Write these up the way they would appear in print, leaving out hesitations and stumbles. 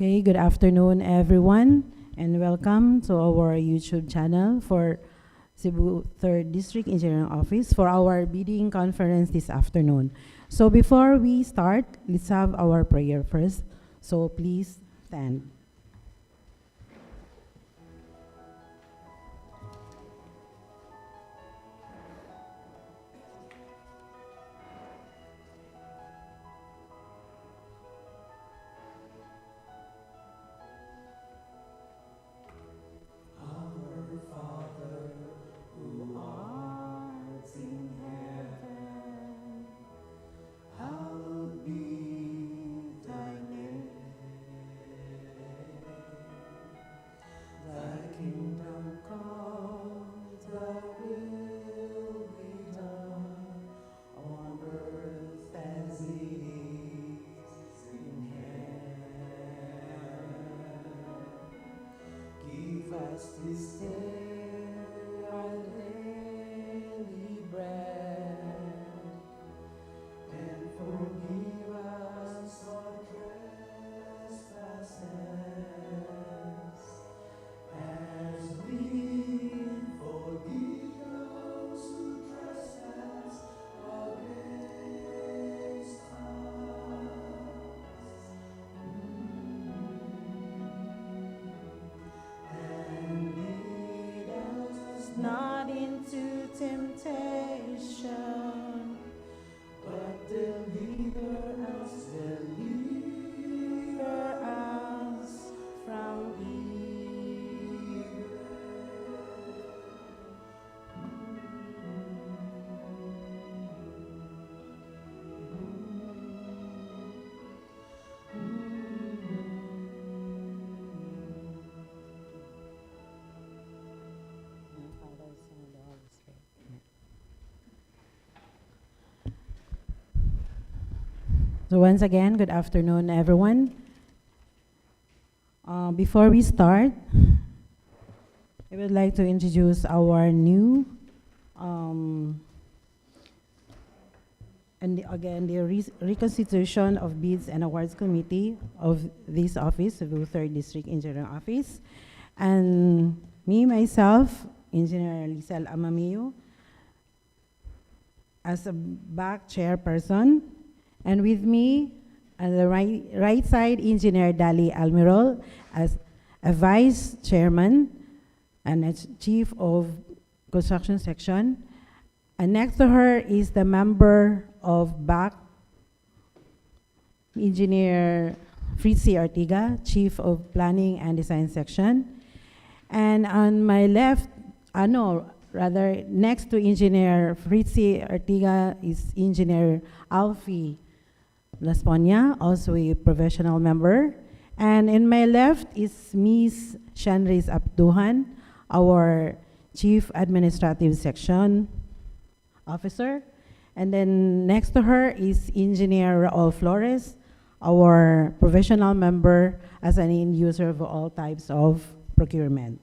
Okay, good afternoon, everyone, and welcome to our YouTube channel for Cebu 3rd District Engineering Office for our bidding conference this afternoon. So before we start, let's have our prayer first. So please stand. This day our daily bread, and forgive us our trespasses, as we forgive those who trespass against us. And lead us not into temptation, but deliver us from evil. So once again, good afternoon, everyone. Before we start, I would like to introduce our new, again, the reconstitution of Bids and Awards Committee of this office, Cebu 3rd District Engineering Office. And me, myself, Engineer Lisel Amamio, as a back chairperson. And with me, on the right side, Engineer Dali Almirol as a vice chairman and as chief of construction section. And next to her is the member of BAC, Engineer Fritzy Artiga, chief of planning and design section. And on my left, next to Engineer Fritzy Artiga is Engineer Alfie Lasponia, also a professional member. And in my left is Ms. Shanriz Abduhan, our Chief Administrative Section Officer. And then next to her is Engineer Raul Flores, our professional member as an end user of all types of procurement.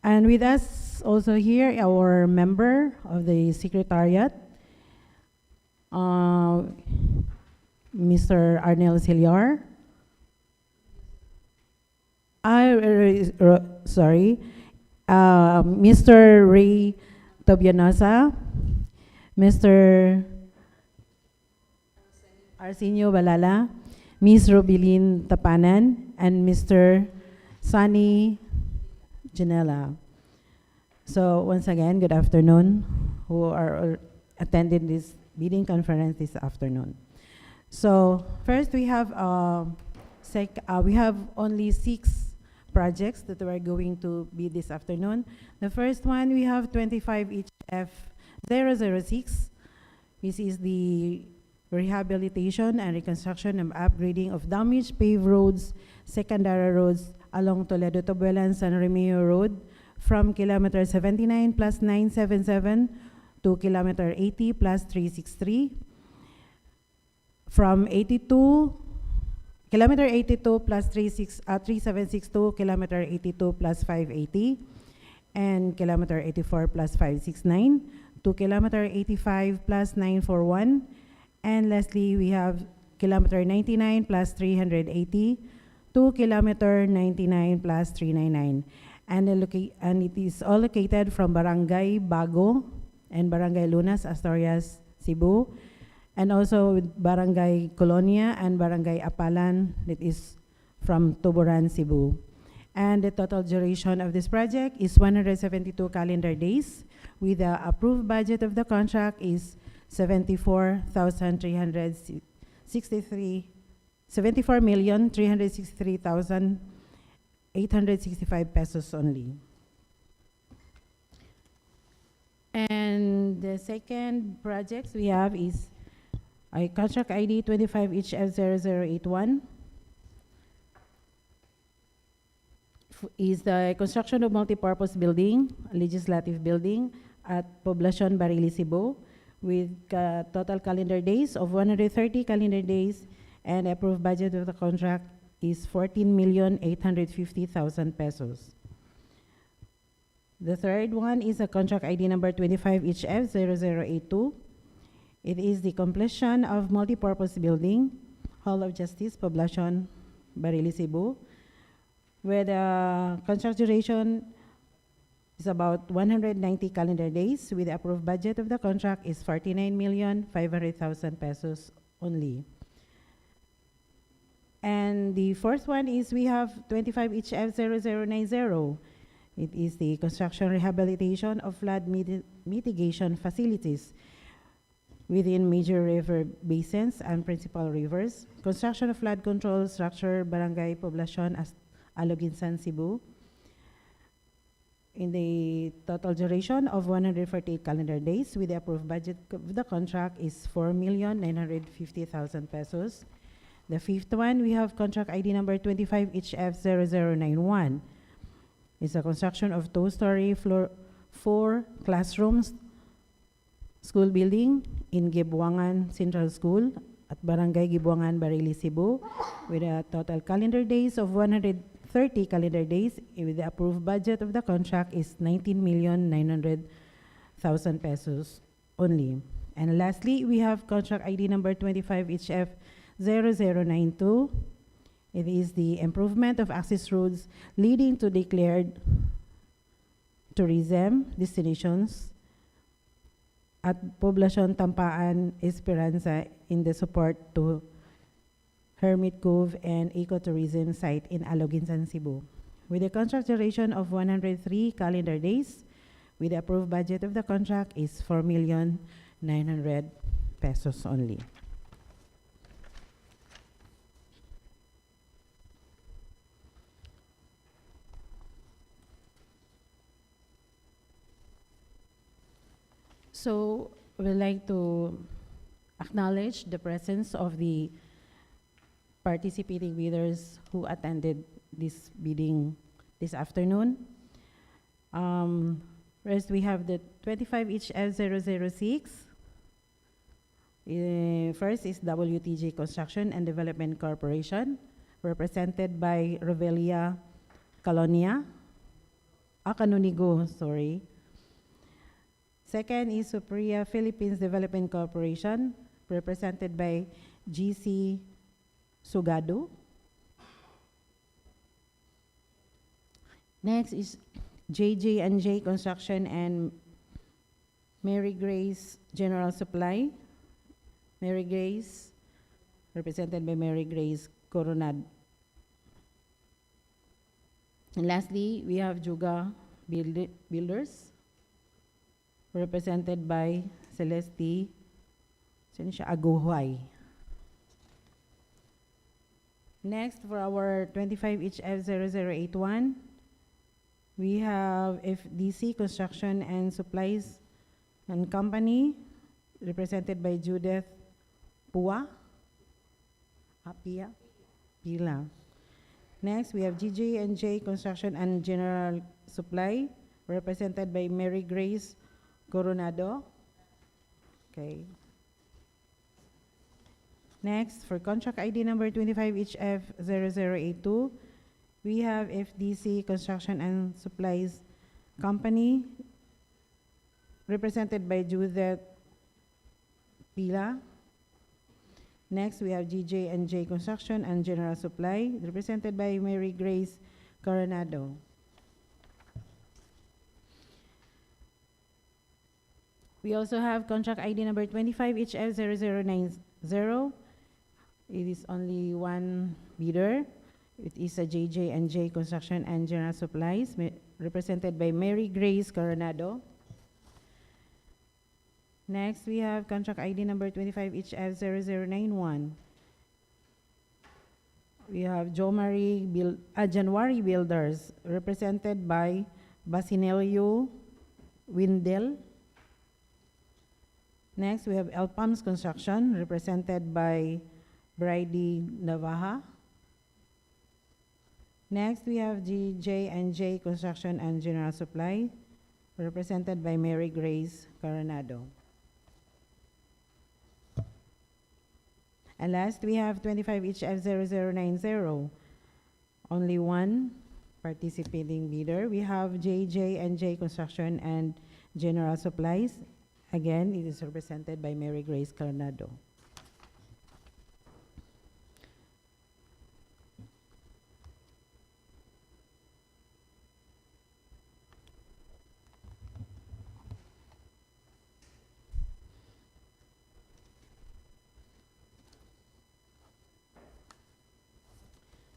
And with us also here, our member of the Secretariat, Mr. Arnel Siliar. Mr. Ray Tobianosa, Mr. Arsenio Balala, Ms. Robilin Tapanan, and Mr. Sunny Janela. So once again, good afternoon, who are attending this bidding conference this afternoon. So first we have only 6 projects that we're going to bid this afternoon. The first one, we have 25 HF 006. This is the rehabilitation and reconstruction and upgrading of damaged paved roads, secondary roads along Toledo Tobuelan San Romeo Road from kilometer 79 plus 977 to kilometer 80 plus 363. From kilometer 82 plus 3762 to kilometer 82 plus 580, and kilometer 84 plus 569 to kilometer 85 plus 941, and lastly we have kilometer 99 plus 380 to kilometer 99 plus 399. And it is all located from Barangay Bago and Barangay Lunas, Asturias, Cebu, and also with Barangay Colonia and Barangay Apalan, that is from Tuburan, Cebu. And the total duration of this project is 172 calendar days, with the approved budget of the contract is 74,363,865 pesos only. And the second projects we have is a contract ID 25HF0081 is the construction of multipurpose building, legislative building at Poblacion Barili, Cebu, with total calendar days of 130 calendar days, and approved budget of the contract is 14,850,000 pesos. The third one is a contract ID number 25HF0082. It is the completion of multipurpose building, Hall of Justice, Poblacion Barili, Cebu, where the contract duration is about 190 calendar days, with the approved budget of the contract is 49,500,000 pesos only. And the fourth one is we have 25HF0090. It is the construction rehabilitation of flood mitigation facilities within major river basins and principal rivers, construction of flood control structure, Barangay Poblacion, Aloginsan, Cebu, in the total duration of 148 calendar days, with the approved budget of the contract is 4,950,000 pesos. The fifth one, we have contract ID number 25HF0091. It's a construction of two-story floor, 4 classrooms school building in Gibuangan Central School at Barangay Gibuangan, Barili, Cebu, with a total calendar days of 130 calendar days, with the approved budget of the contract is 19,900,000 pesos only. And lastly, we have contract ID number 25HF0092. It is the improvement of access roads leading to declared tourism destinations at Poblacion Tampaan, Esperanza, in the support to Hermit Cove and ecotourism site in Aloginsan, Cebu, with a contract duration of 103 calendar days, with the approved budget of the contract is 4,900,000 pesos only. So we'd like to acknowledge the presence of the participating bidders who attended this bidding this afternoon. First, we have the 25HF006. First is WTG Construction and Development Corporation, represented by Revelia Colonia, Canonigo, sorry. Second is Supriya Philippines Development Corporation, represented by GC Sugado. Next is JJ&J Construction and Mary Grace General Supply. Mary Grace, represented by Mary Grace Coronado. And lastly, we have Juga Builders, represented by Celeste Aguhuay. Next, for our 25HF0081, we have FDC Construction and Supplies and Company, represented by Judith Pila. Next, we have GJ&J Construction and General Supply, represented by Mary Grace Coronado. Okay. Next, for contract ID number 25HF0082, we have FDC Construction and Supplies Company, represented by Judith Pila. Next, we have GJ&J Construction and General Supply, represented by Mary Grace Coronado. We also have contract ID number 25HF0090. It is only one bidder. It is a JJ&J Construction and General Supplies, represented by Mary Grace Coronado. Next, we have contract ID number 25HF0091. We have January Builders, represented by Basinelio Windel. Next, we have El Palms Construction, represented by Brady Navaja. Next, we have GJ&J Construction and General Supply, represented by Mary Grace Coronado. And last, we have 25HF0090. Only one participating bidder. We have JJ&J Construction and General Supplies. Again, it is represented by Mary Grace Coronado.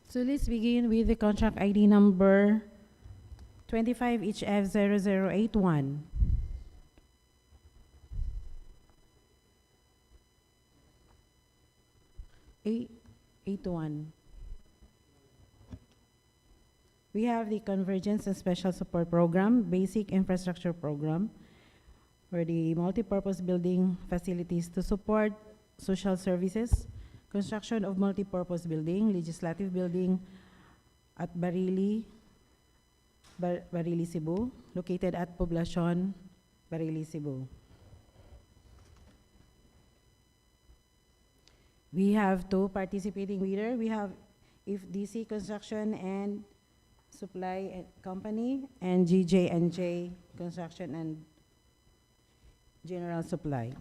So let's begin with the contract ID number 25HF0081. 81. We have the Convergence and Special Support Program, Basic Infrastructure Program, where the multi-purpose building facilities to support social services, construction of multi-purpose building, legislative building at Barili, Cebu, located at Poblacion, Barili, Cebu. We have two participating bidders. We have IFDC Construction and Supply Company and GJ&J Construction and General Supply.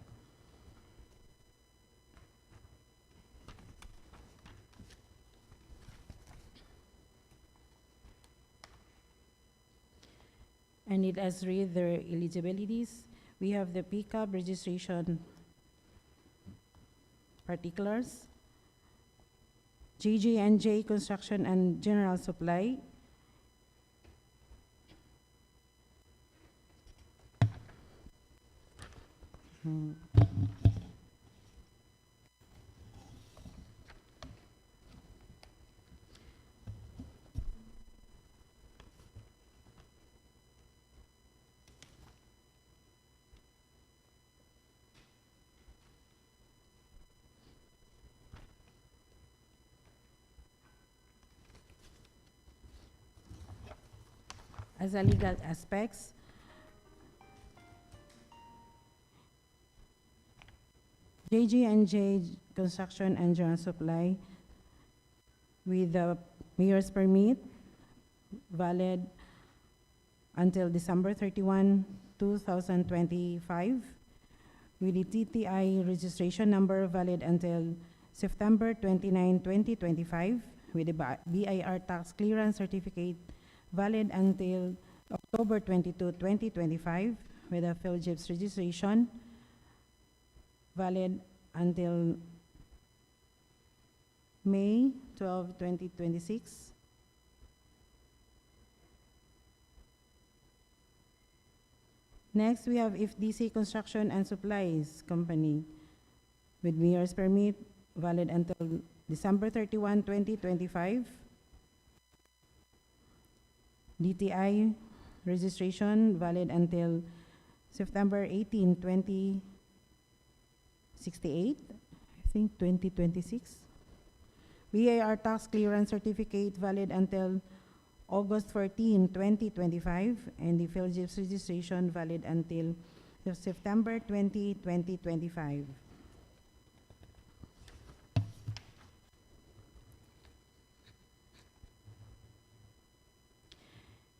And it has read their eligibilities. We have the pickup registration particulars, GJ&J Construction and General Supply, as a legal aspects. JJ&J Construction and General Supply with the mayor's permit valid until December 31, 2025, with the TTI registration number valid until September 29, 2025, with the BIR tax clearance certificate valid until October 22, 2025, with a PhilGIPS registration valid until May 12, 2026. Next, we have IFDC Construction and Supplies Company with mayor's permit valid until December 31, 2025. DTI registration valid until September 18, 2068, I think 2026. BIR tax clearance certificate valid until August 14, 2025, and the PhilGIPS registration valid until September 20, 2025.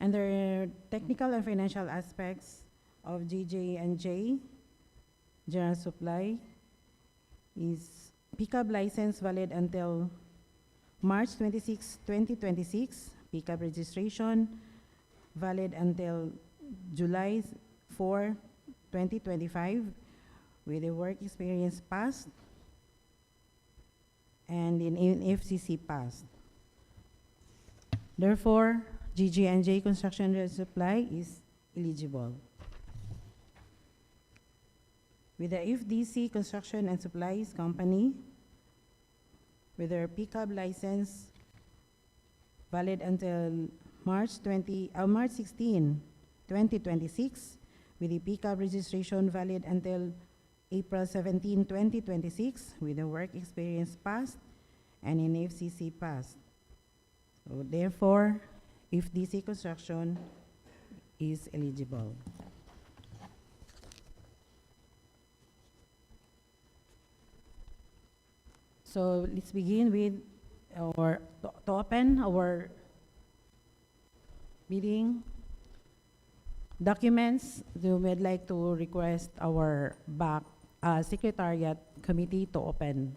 Under technical and financial aspects of JJ&J General Supply is pickup license valid until March 26, 2026. Pickup registration valid until July 4, 2025, with a work experience passed and in FCC passed. Therefore, GG&J Construction and Supply is eligible. With the FDC Construction and Supplies Company, with their pickup license valid until March 16, 2026, with the pickup registration valid until April 17, 2026, with the work experience passed and in FCC passed. So therefore, FDC Construction is eligible. So let's begin with to open our meeting. Documents, we'd like to request our back Secretariat Committee to open.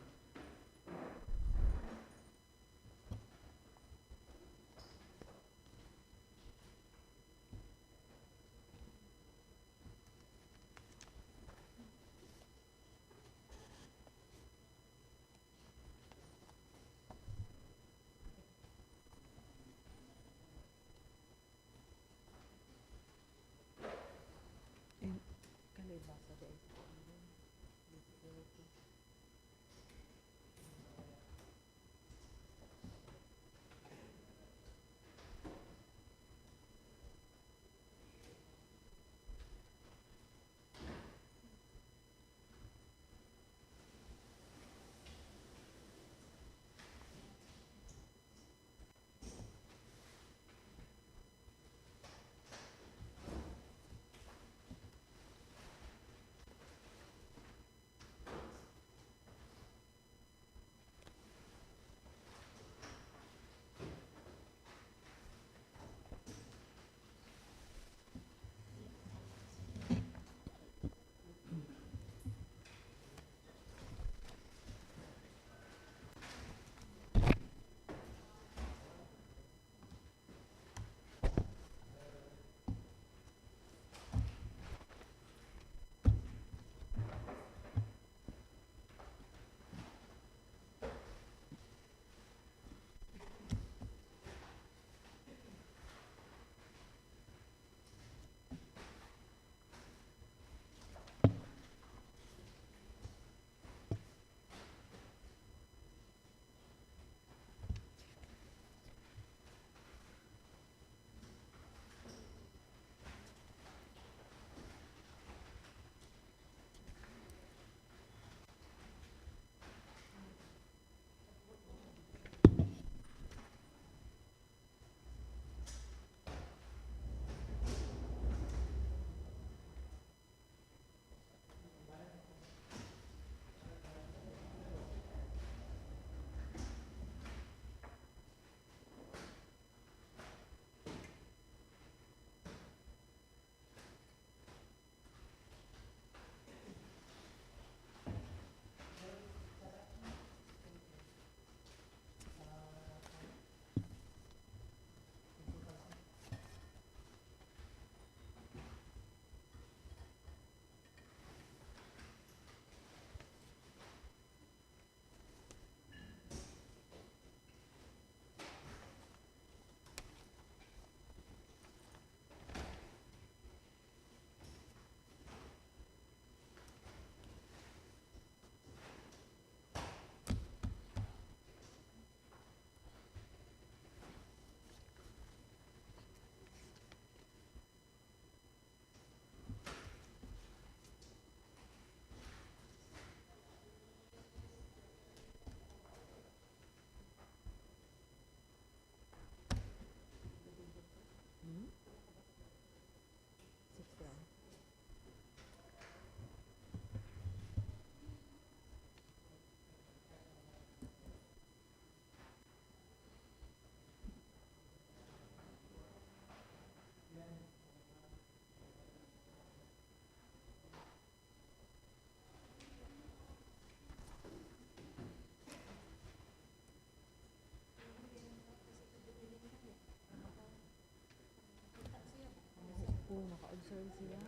Oh, naka-observe siya.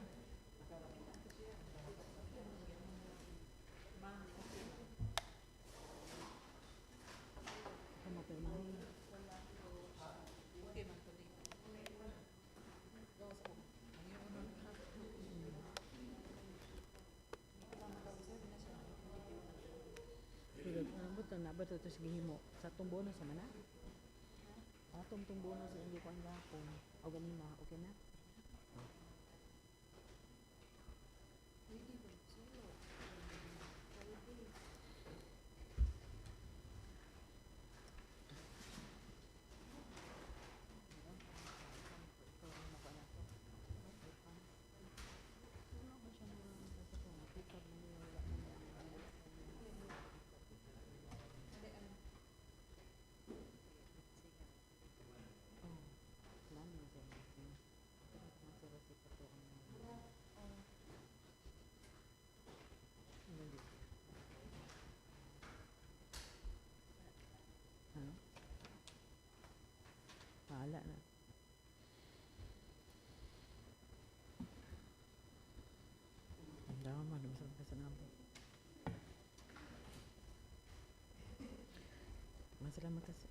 Ako mapirmahin. Sulod, ano ba ito? Nabat ito sa gihimo. Sa tumbo na sa mana? Tumbo na sa hindi ko ang gapon. O ganina, okay na? Wala na. Ang dama, lumasag ka sa nabo. Masalamat kasi.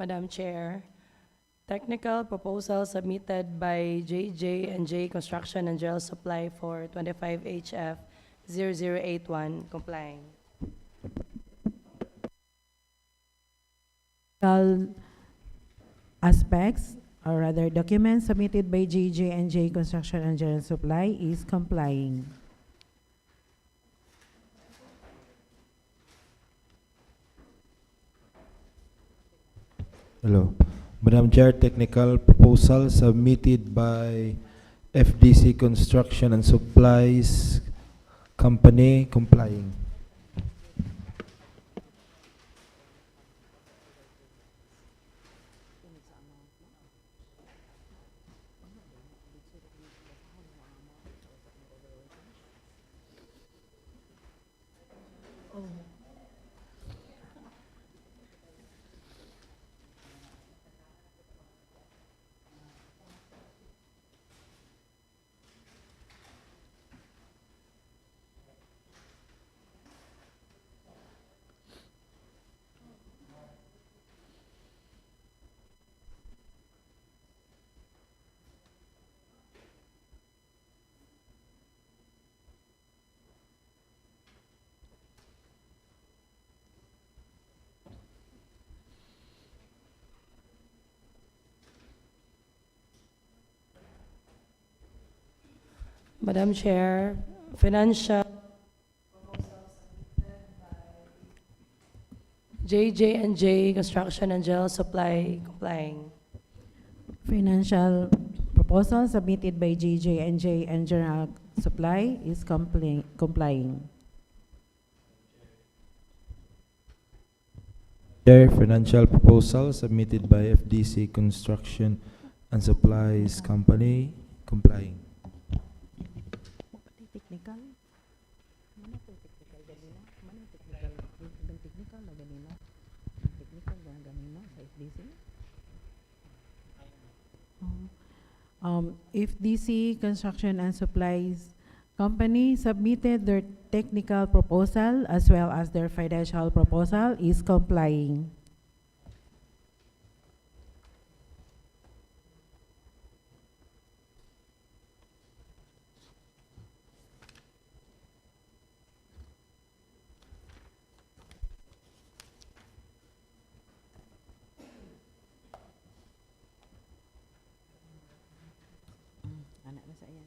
Madam Chair, technical proposal submitted by J and J Construction and General Supply for 25 HF 0081 complying. All aspects, or rather documents submitted by J and J Construction and General Supply is complying. Hello. Madam Chair, technical proposal submitted by FDC Construction and Supplies Company complying. Madam Chair, financial JJ&J Construction and General Supply complying. Financial proposal submitted by JJ&J and General Supply is complying. Chair, financial proposal submitted by FDC Construction and Supplies Company complying. Technical? Mana po technical ganina? Mana technical? Ibang technical na ganina? Technical na ganina sa FDC? FDC Construction and Supplies Company submitted their technical proposal as well as their financial proposal is complying. Anak na sa iyan.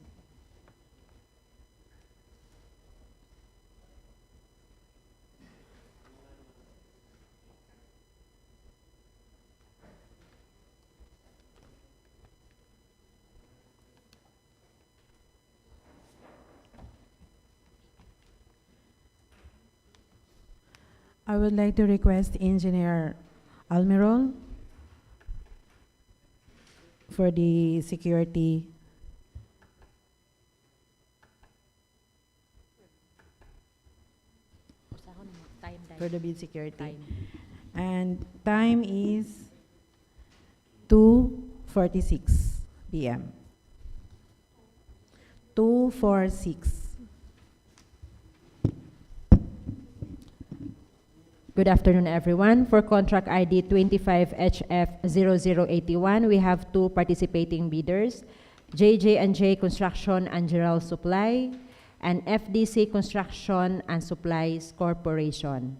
I would like to request Engineer Almirol for the security. For the bid security. And time is 2:46 p.m. 2:46. Good afternoon, everyone. For contract ID 25HF0081, we have two participating bidders, JJ&J Construction and General Supply, and FDC Construction and Supplies Corporation.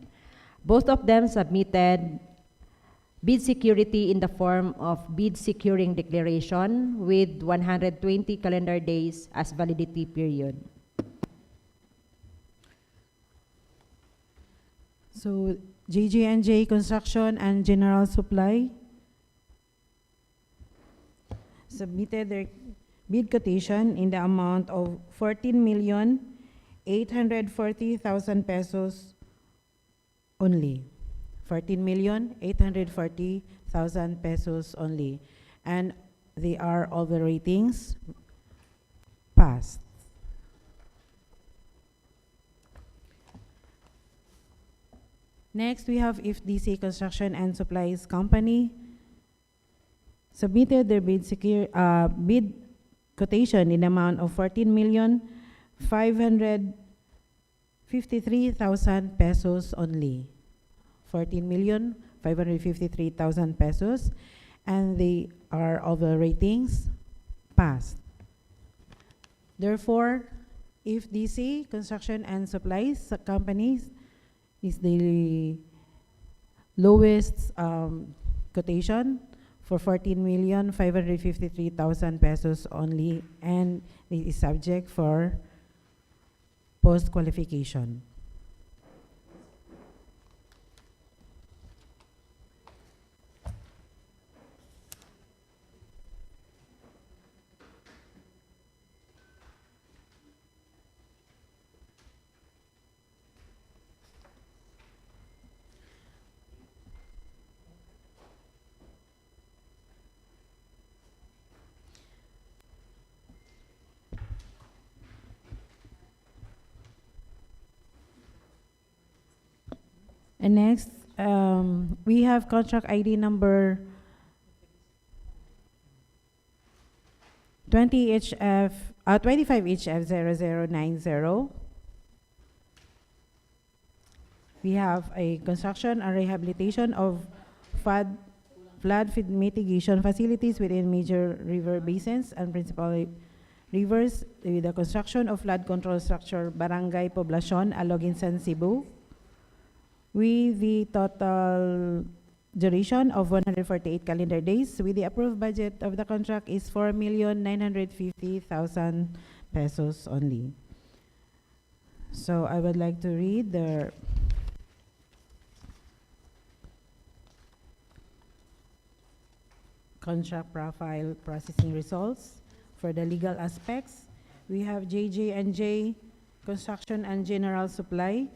Both of them submitted bid security in the form of bid securing declaration with 120 calendar days as validity period. So JJ&J Construction and General Supply submitted their bid quotation in the amount of 14,840,000 pesos only. 14,840,000 pesos only. And they are all the ratings passed. Next, we have FDC Construction and Supplies Company submitted their bid quotation in the amount of 14,553,000 pesos only. 14,553,000 pesos, and they are all the ratings passed. Therefore, FDC Construction and Supplies Companies is the lowest quotation for 14,553,000 pesos only, and it is subject for post-qualification. And next, we have contract ID number 25HF0090. We have a construction and rehabilitation of flood mitigation facilities within major river basins and principal rivers with the construction of flood control structure Barangay Poblacion, Aloginsan, Cebu, with the total duration of 148 calendar days, with the approved budget of the contract is 4,950,000 pesos only. So I would like to read the contract profile processing results. For the legal aspects, we have JJ&J Construction and General Supply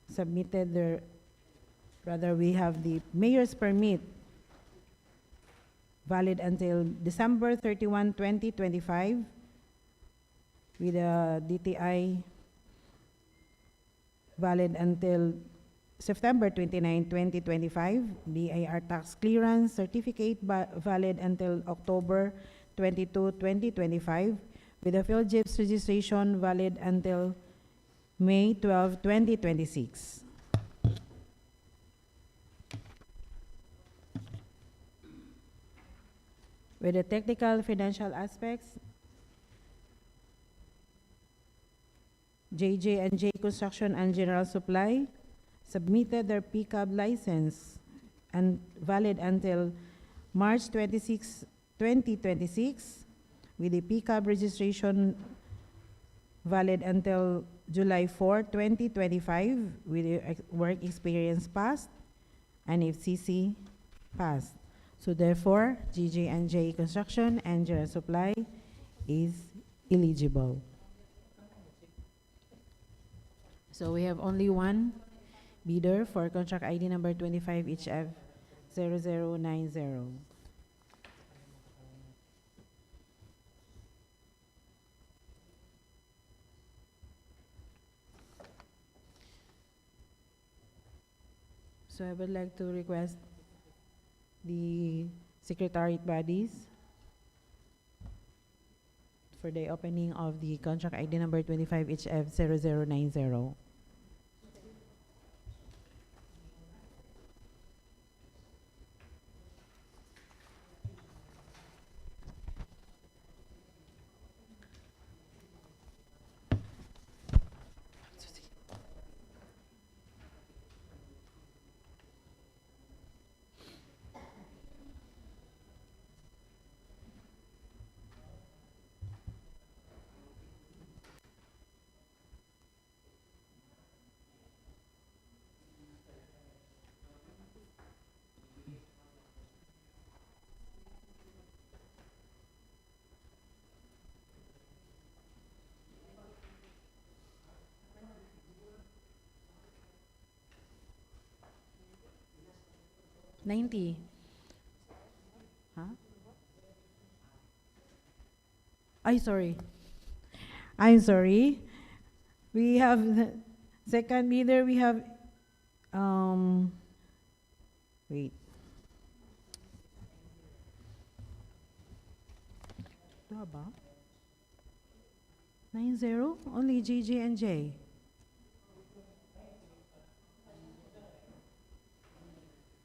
submitted their, rather we have the mayor's permit valid until December 31, 2025 with a DTI valid until September 29, 2025, BIR tax clearance certificate valid until October 22, 2025, with a PhilJIPS registration valid until May 12, 2026. With the technical financial aspects, JJ&J Construction and General Supply submitted their PCAB license and valid until March 26, 2026, with the PCAB registration valid until July 4, 2025, with the work experience passed and FCC passed. So therefore, JJ&J Construction and General Supply is eligible. So we have only one bidder for contract ID number 25HF0090. So I would like to request the secretariat bodies for the opening of the contract ID number 25HF0090. $90. Huh? I'm sorry. We have the second bidder, we have, wait. Ito ba? 90? Only JJ&J.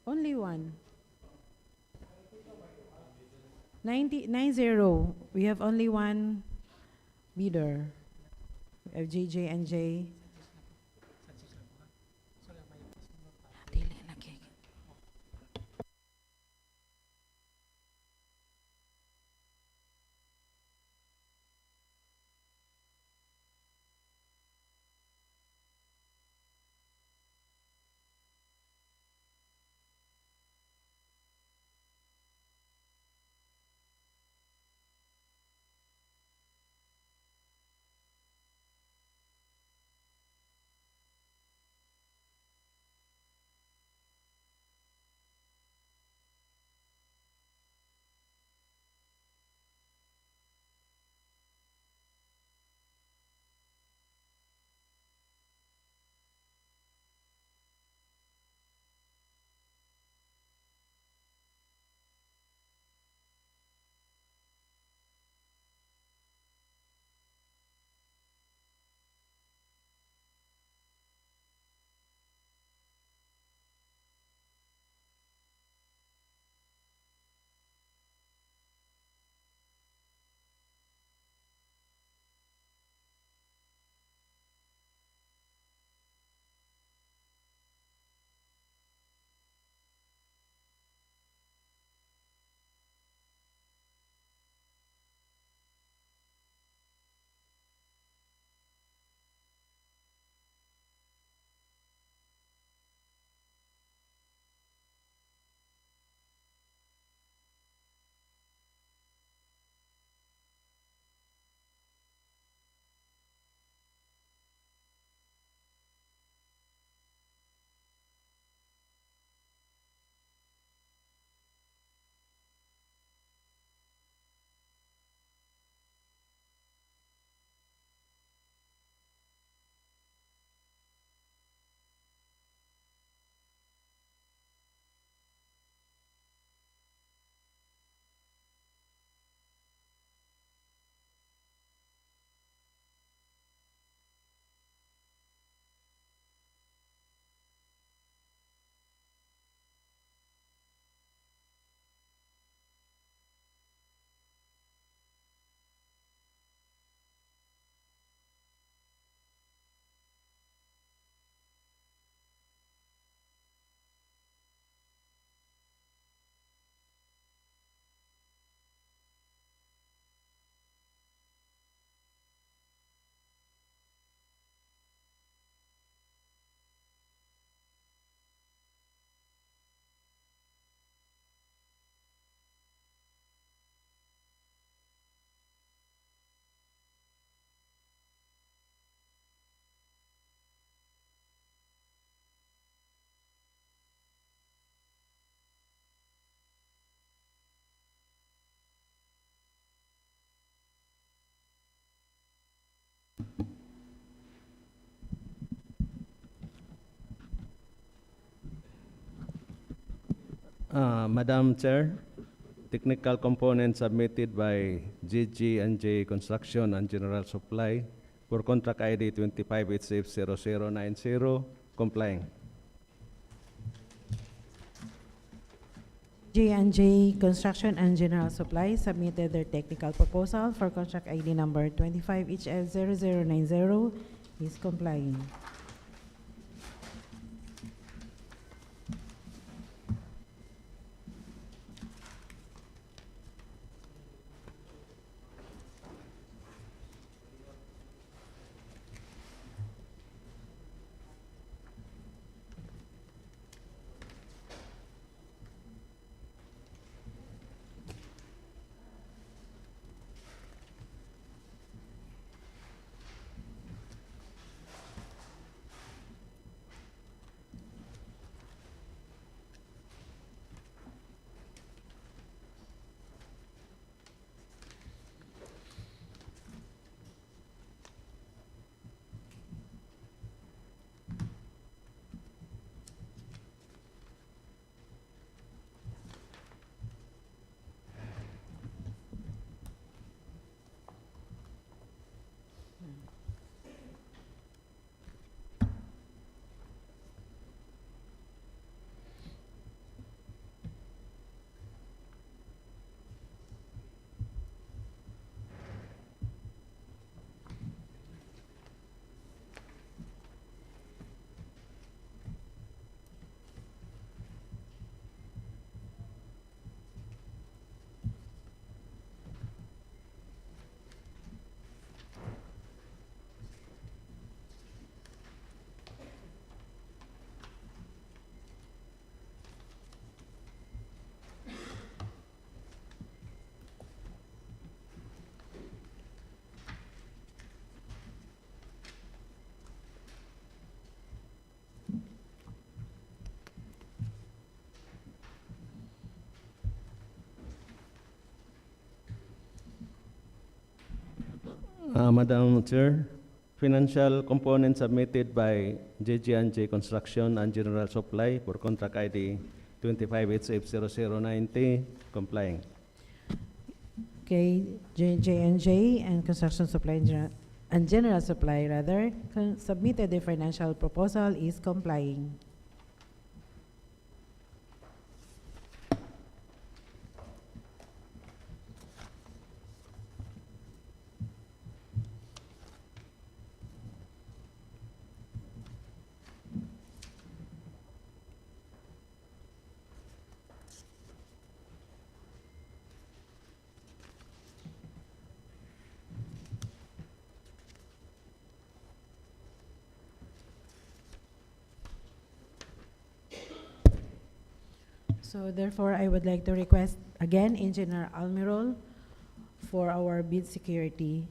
Only one. 90. We have only one bidder. We have JJ&J. Dili lagi. Madam Chair, technical component submitted by GG&J Construction and General Supply for contract ID 25HF0090, complying. J&J Construction and General Supply submitted their technical proposal for contract ID number 25HF0090 is complying. Madam Chair, financial component submitted by JG&J Construction and General Supply for contract ID 25HF0090, complying. Okay, J&J and Construction Supply and General Supply submitted their financial proposal is complying. So therefore, I would like to request again Engineer Almirol for our bid security.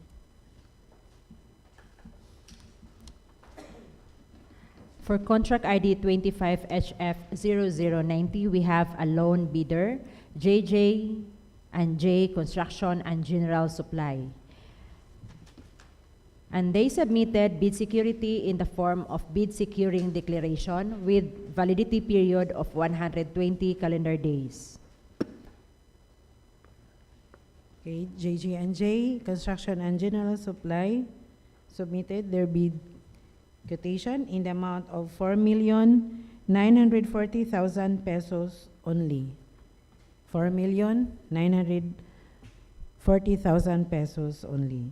For contract ID 25HF0090, we have a lone bidder, JJ&J Construction and General Supply. And they submitted bid security in the form of bid securing declaration with validity period of 120 calendar days. Okay, JJ&J Construction and General Supply submitted their bid quotation in the amount of 4,940,000 pesos only. 4,940,000 pesos only.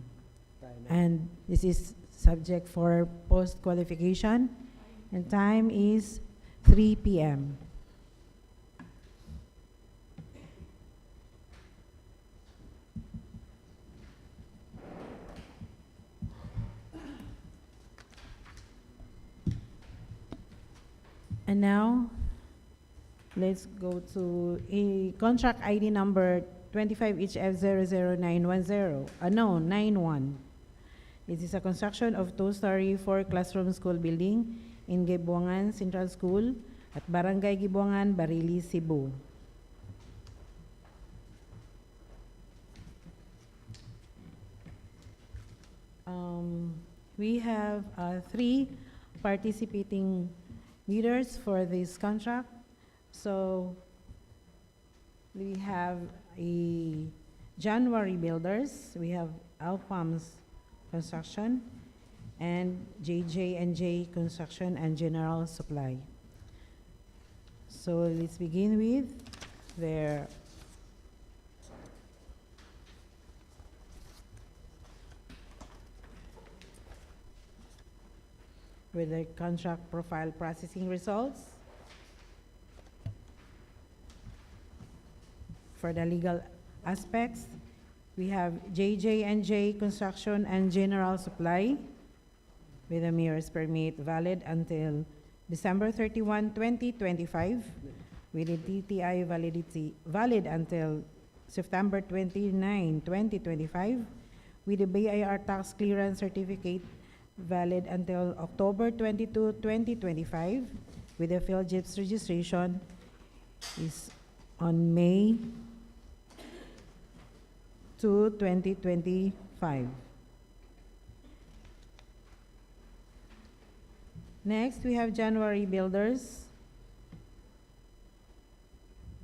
And this is subject for post-qualification, and time is 3 p.m. And now, let's go to a contract ID number 25HF00910, 91. It is a construction of two-story, 4-classroom school building in Gibuangan Central School at Barangay Gibuangan, Barili, Cebu. We have 3 participating bidders for this contract. So we have a January Builders, we have Alpams Construction, and J&J Construction and General Supply. So let's begin with their contract profile processing results. For the legal aspects, we have J&J Construction and General Supply with a mayor's permit valid until December 31, 2025, with a DTI validity valid until September 29, 2025, with a BIR tax clearance certificate valid until October 22, 2025, with the PhilJIPS registration is on May 2, 2025. Next, we have January Builders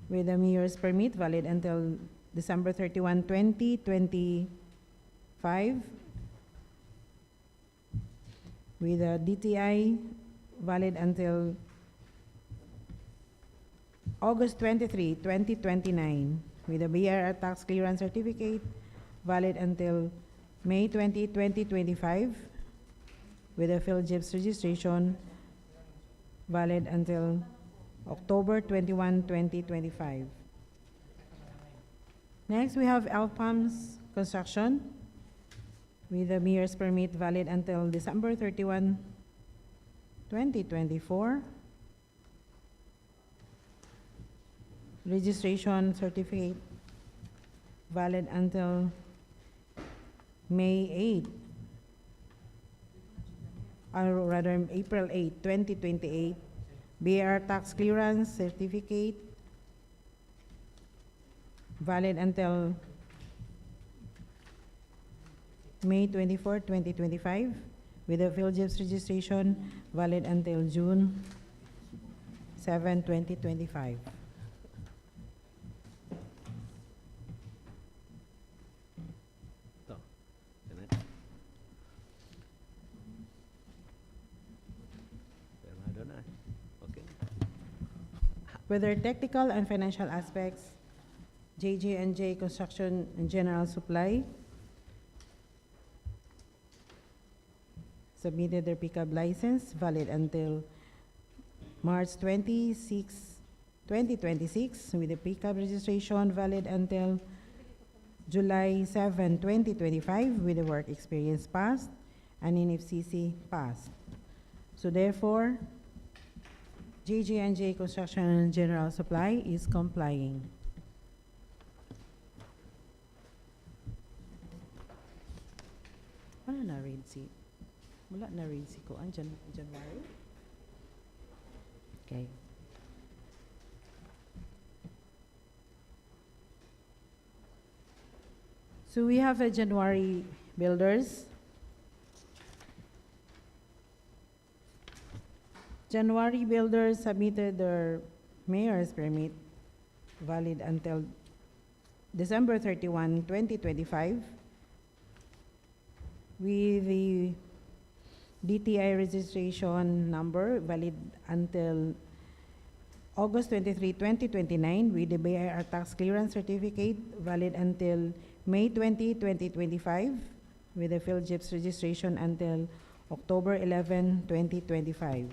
with a mayor's permit valid until December 31, 2025, with a DTI valid until August 23, 2029, with a BIR tax clearance certificate valid until May 20, 2025, with a PhilJIPS registration valid until October 21, 2025. Next, we have Alpams Construction with a mayor's permit valid until December 31, 2024. Registration certificate valid until May 8, or rather April 8, 2028. BR tax clearance certificate valid until May 24, 2025, with a PhilJIPS registration valid until June 7, 2025. With their technical and financial aspects, J&J Construction and General Supply submitted their pickup license valid until March 26, 2026, with the pickup registration valid until July 7, 2025, with the work experience passed and NFCC passed. So therefore, J&J Construction and General Supply is complying. Ano na read si? Wala na read si ko. Andyan, January? Okay. So we have a January Builders. January Builders submitted their mayor's permit valid until December 31, 2025, with the DTI registration number valid until August 23, 2029, with the BIR tax clearance certificate valid until May 20, 2025, with the PhilJIPS registration until October 11, 2025.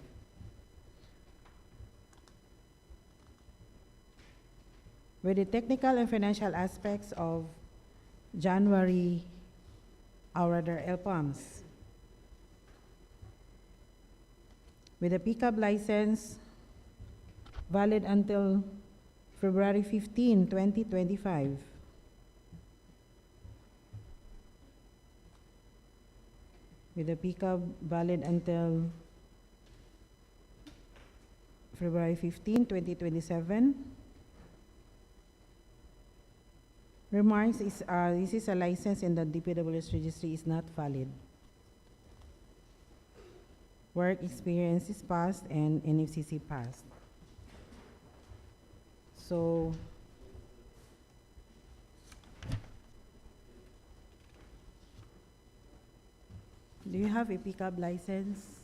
With the technical and financial aspects of January, or rather Alpams, with a pickup license valid until February 15, 2025. With a pickup valid until February 15, 2027. Remarks is this is a license in the DPWS registry is not valid. work experience is passed, and NFCC passed. So, do you have a pickup license?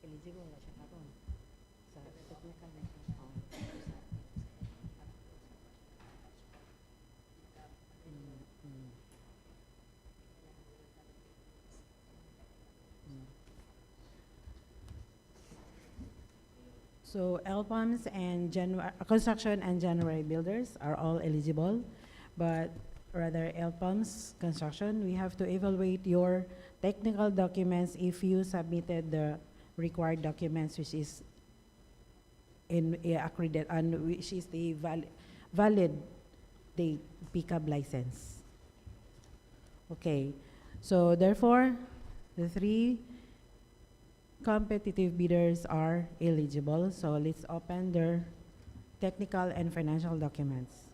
Eligible na siya karon sa technical na siya. So LPAMs and construction and January builders are all eligible, but rather LPAMs construction, we have to evaluate your technical documents if you submitted the required documents, which is in accredited and which is the valid the pickup license. Okay, so therefore, the 3 competitive bidders are eligible. So let's open their technical and financial documents.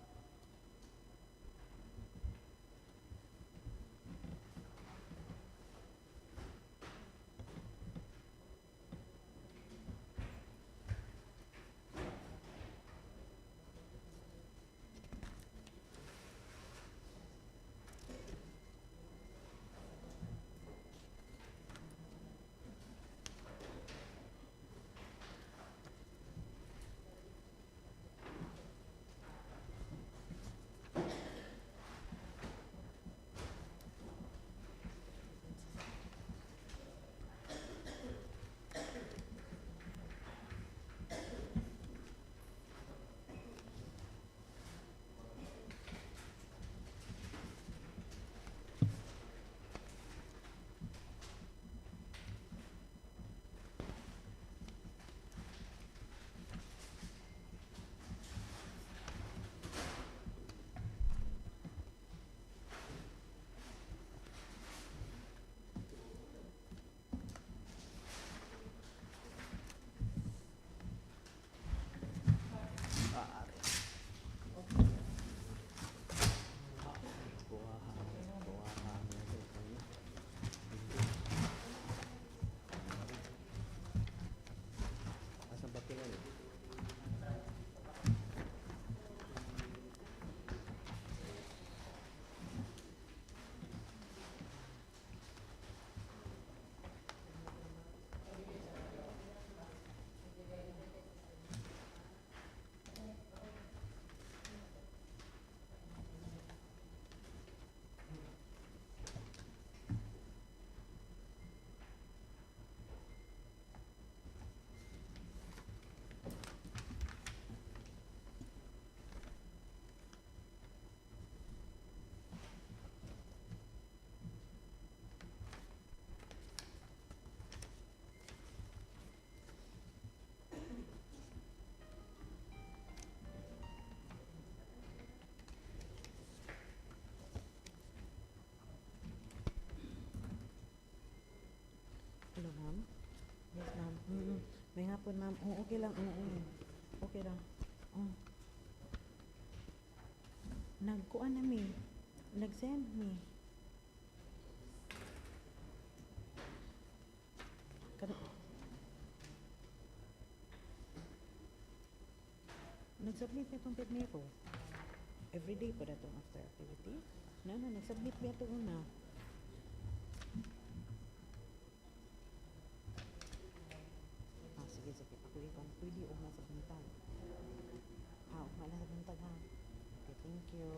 Hello, ma'am. Yes, ma'am. May hapon, ma'am. Oh, okay lang. Okay lang. Nagkuan na mi. Nag-send mi. Nag-submit na itong Pedmero. Everyday po na itong after activity. Nag-submit na ito una. Sige. Pakulitan. Pwede o masubmitan. Masubmitan ha. Okay, thank you.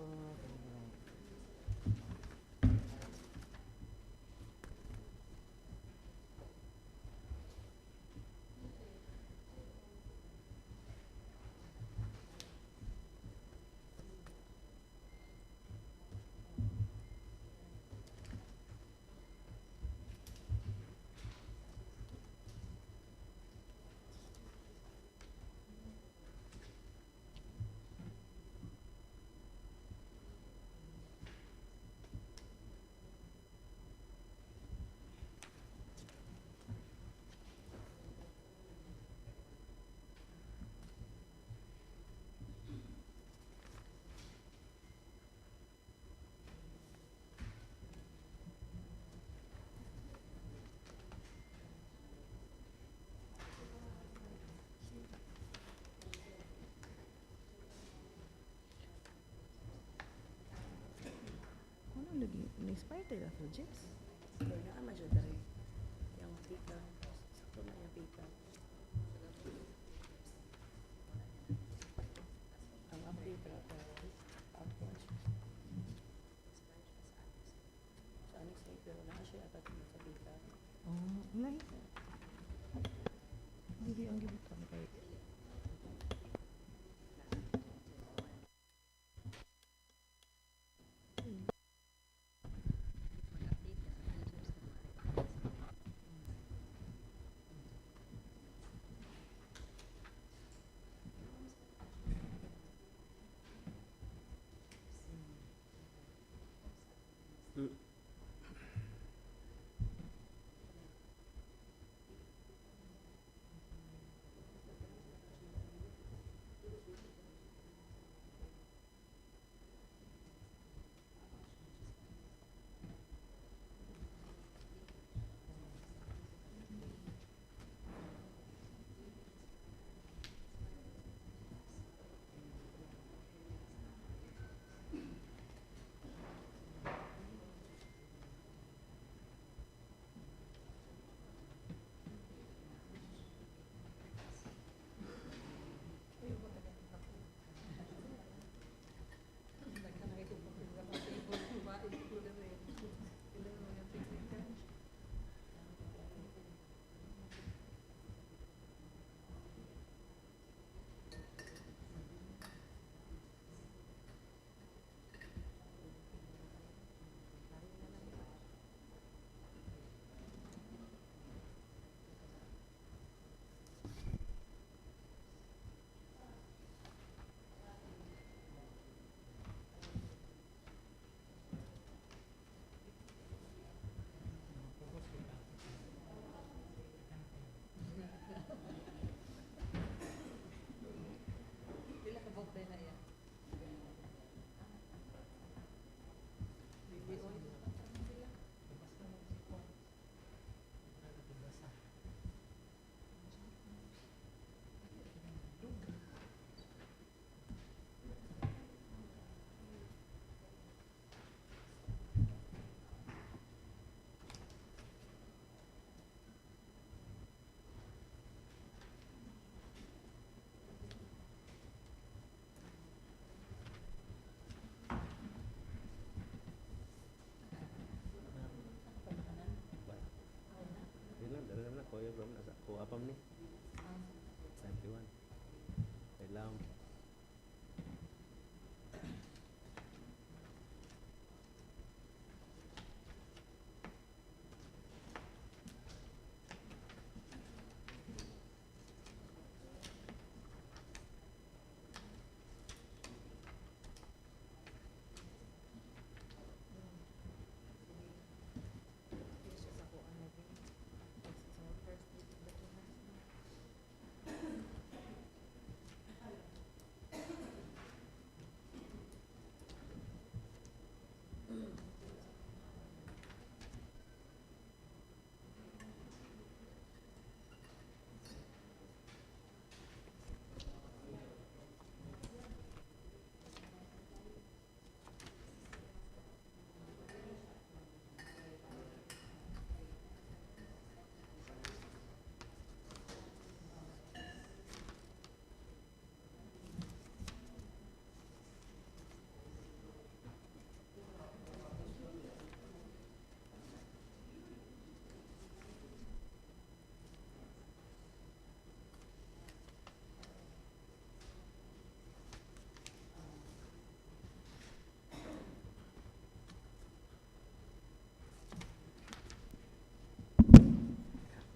Lagi, na-expire tayo na projects. Kaya naman siya dari. Yung pika. Sakto na yung pika. Ang update na ito. Update. Sa annex na pero na siya atat sa pika. Wala Hindi ang gibutan kay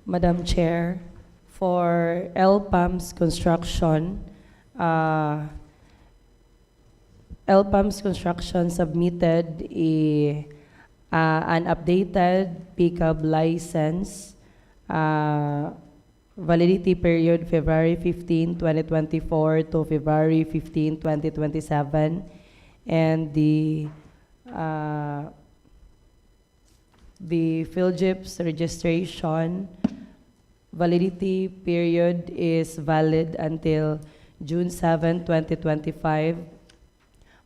Madam Chair, for LPAM's construction, uh, LPAM's construction submitted an updated pickup license, validity period February 15, 2024 to February 15, 2027, and the PhilGIP's registration validity period is valid until June 7, 2025,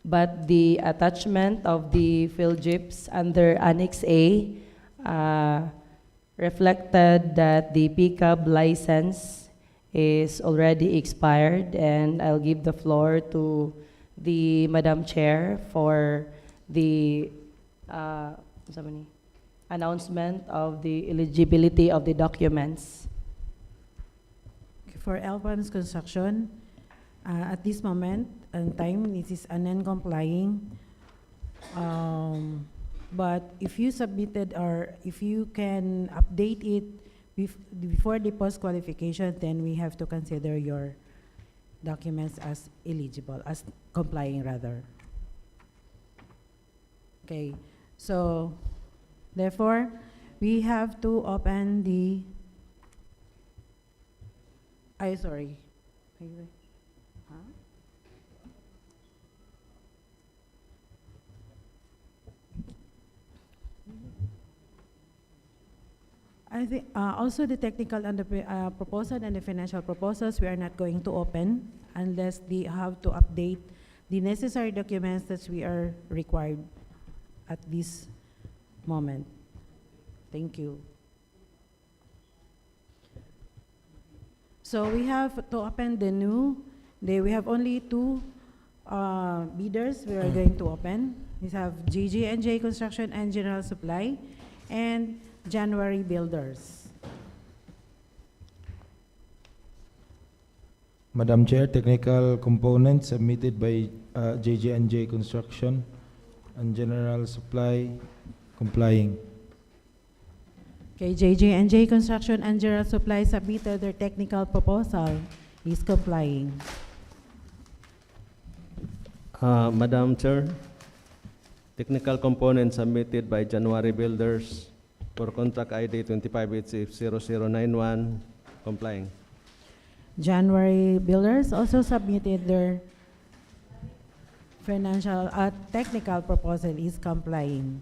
but the attachment of the PhilGIPs under Annex A reflected that the pickup license is already expired, and I'll give the floor to the Madam Chair for the announcement of the eligibility of the documents. For LPAM's construction, at this moment and time, it is a non-complying. But if you submitted or if you can update it before the post-qualification, then we have to consider your documents as eligible, as complying rather. Okay, so therefore, we have to open the, sorry. Huh? I think also the technical and the proposal and the financial proposals, we are not going to open unless they have to update the necessary documents that we are required at this moment. Thank you. So we have to open the new, we have only two bidders we are going to open. We have JJ&J Construction and General Supply and January Builders. Madam Chair, technical components submitted by JJ&J Construction and General Supply complying. Okay, JJ&J Construction and General Supply submitted their technical proposal. Is complying. Madam Chair, technical components submitted by January Builders for contract ID 25HF0091 complying. January Builders also submitted their financial technical proposal. Is complying.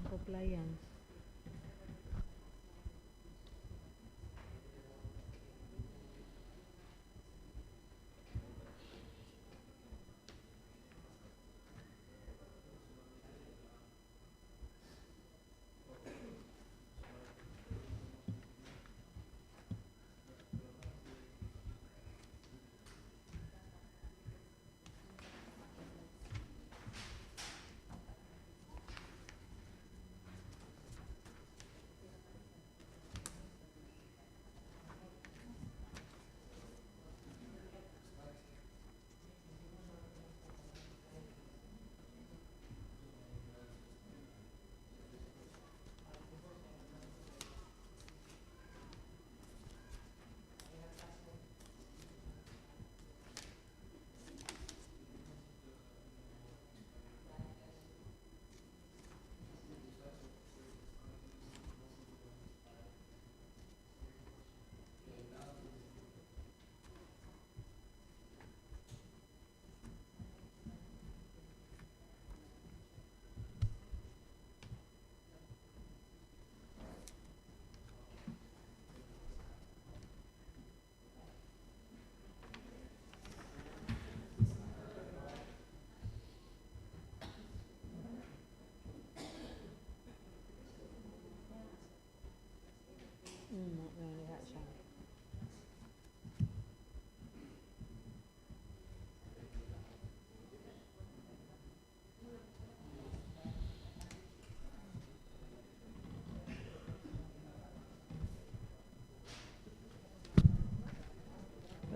Compliance.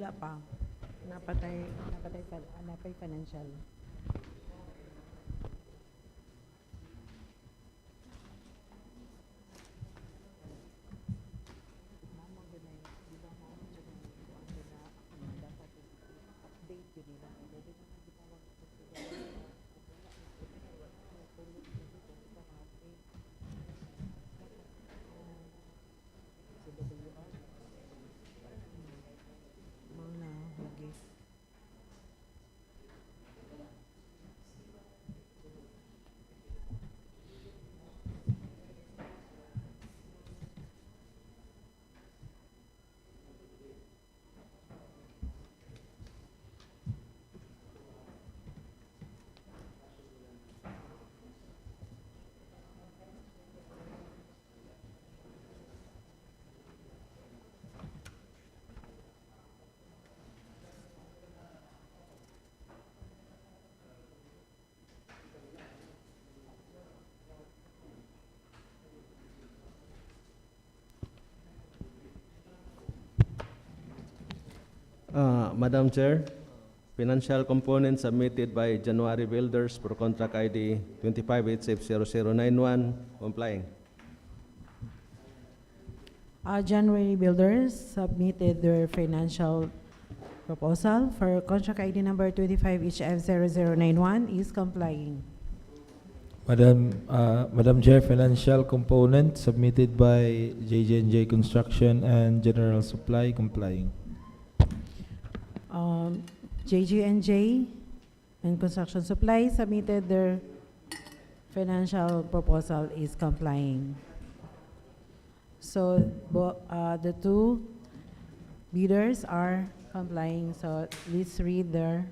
Wala pa. Napay financial. Madam Chair, financial component submitted by January Builders for contract ID 25HF0091 complying. January Builders submitted their financial proposal for contract ID number 25HF0091 is complying. Madam Chair, financial component submitted by JJ&J Construction and General Supply complying. JJ&J and Construction Supply submitted their financial proposal is complying. So the two bidders are complying. So let's read their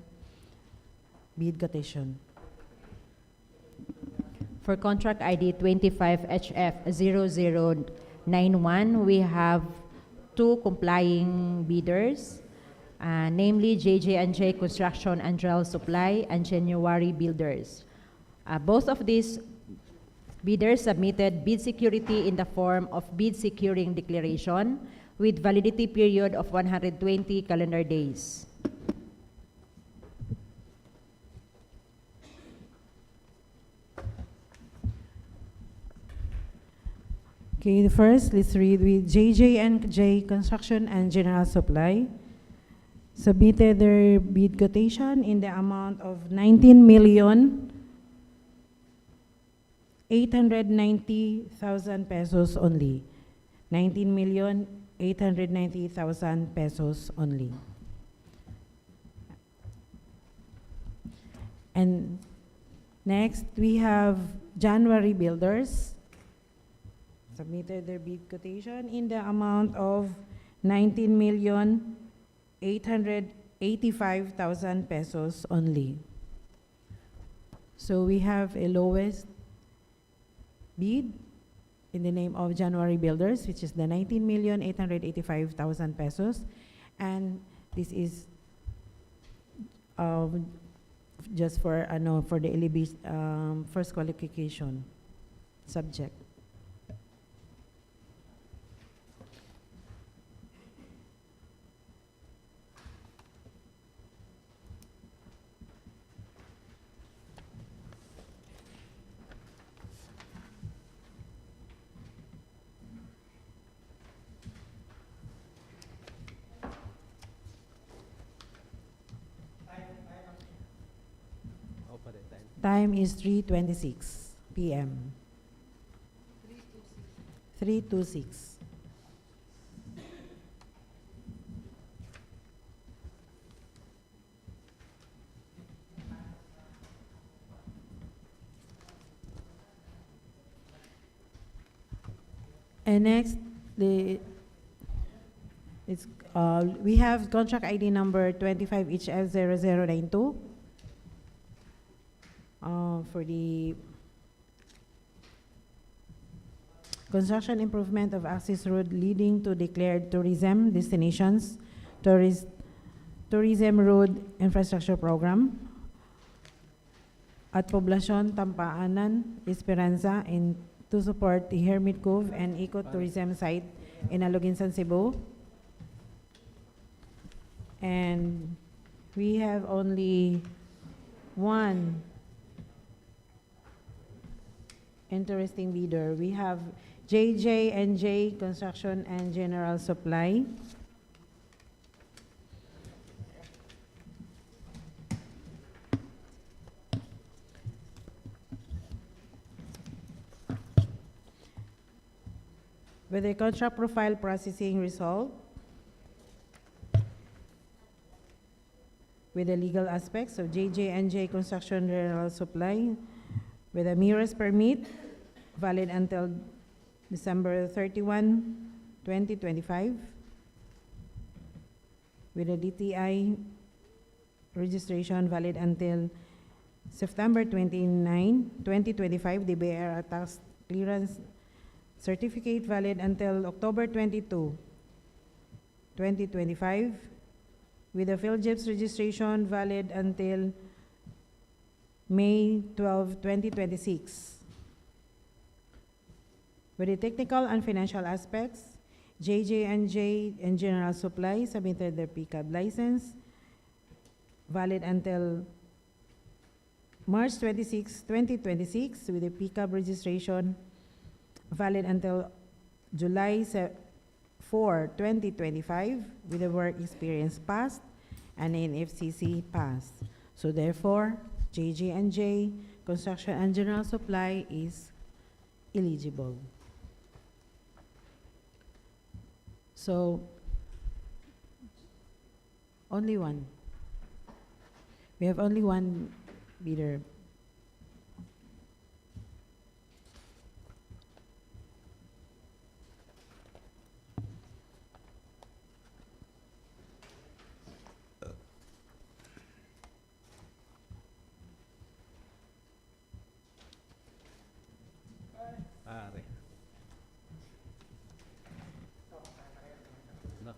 bid quotation. For contract ID 25HF0091, we have two complying bidders, namely JJ&J Construction and General Supply and January Builders. Both of these bidders submitted bid security in the form of bid securing declaration with validity period of 120 calendar days. Okay, first, let's read with JJ&J Construction and General Supply submitted their bid quotation in the amount of 19,890,000 pesos only. 19,890,000 pesos only. And next, we have January Builders submitted their bid quotation in the amount of 19,885,000 pesos only. So we have a lowest bid in the name of January Builders, which is the 19,885,000 pesos, and this is just for the first qualification subject. Time is 3:26 p.m. 3:26. And next, we have contract ID number 25HF0092. For the construction improvement of access road leading to declared tourism destinations, tourism road infrastructure program at Poblacion, Tampaanan, Esperanza, and to support the Hermit Cove and ecotourism site in Aluginsan, Cebu. And we have only one interesting bidder. We have JJ&J Construction and General Supply. With a contract profile processing result, with the legal aspects of JJ&J Construction General Supply, with a MERS permit valid until December 31, 2025, with a DTI registration valid until September 29, 2025, the BAR tax clearance certificate valid until October 22, 2025, with the PhilJIPS registration valid until May 12, 2026. With the technical and financial aspects, JJ&J and General Supply submitted their PCAB license valid until March 26, 2026, with the PCAB registration valid until July 4, 2025, with the work experience passed and NFCC passed. So therefore, JJ&J Construction and General Supply is eligible. So, only one. We have only one bidder. Pare. No.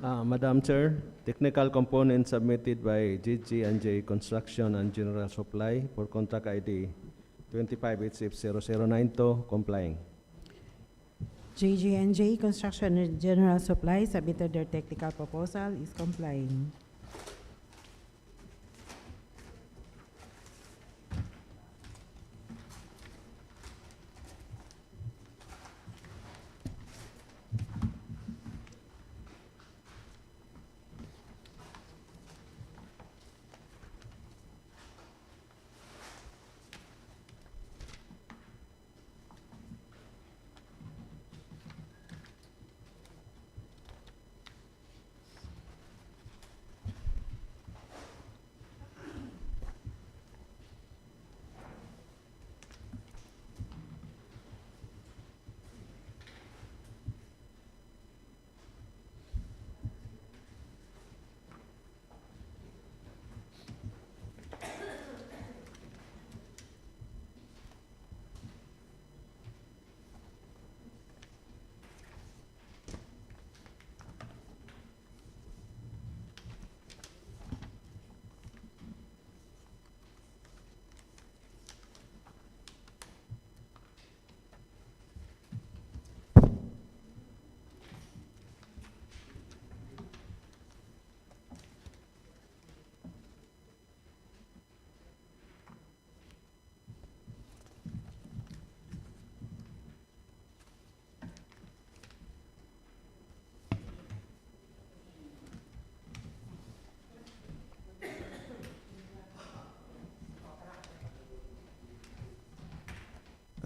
Madam Chair, technical component submitted by GG&J Construction and General Supply for contract ID 25HF0092 complying. JJ&J Construction and General Supply submitted their technical proposal, is complying.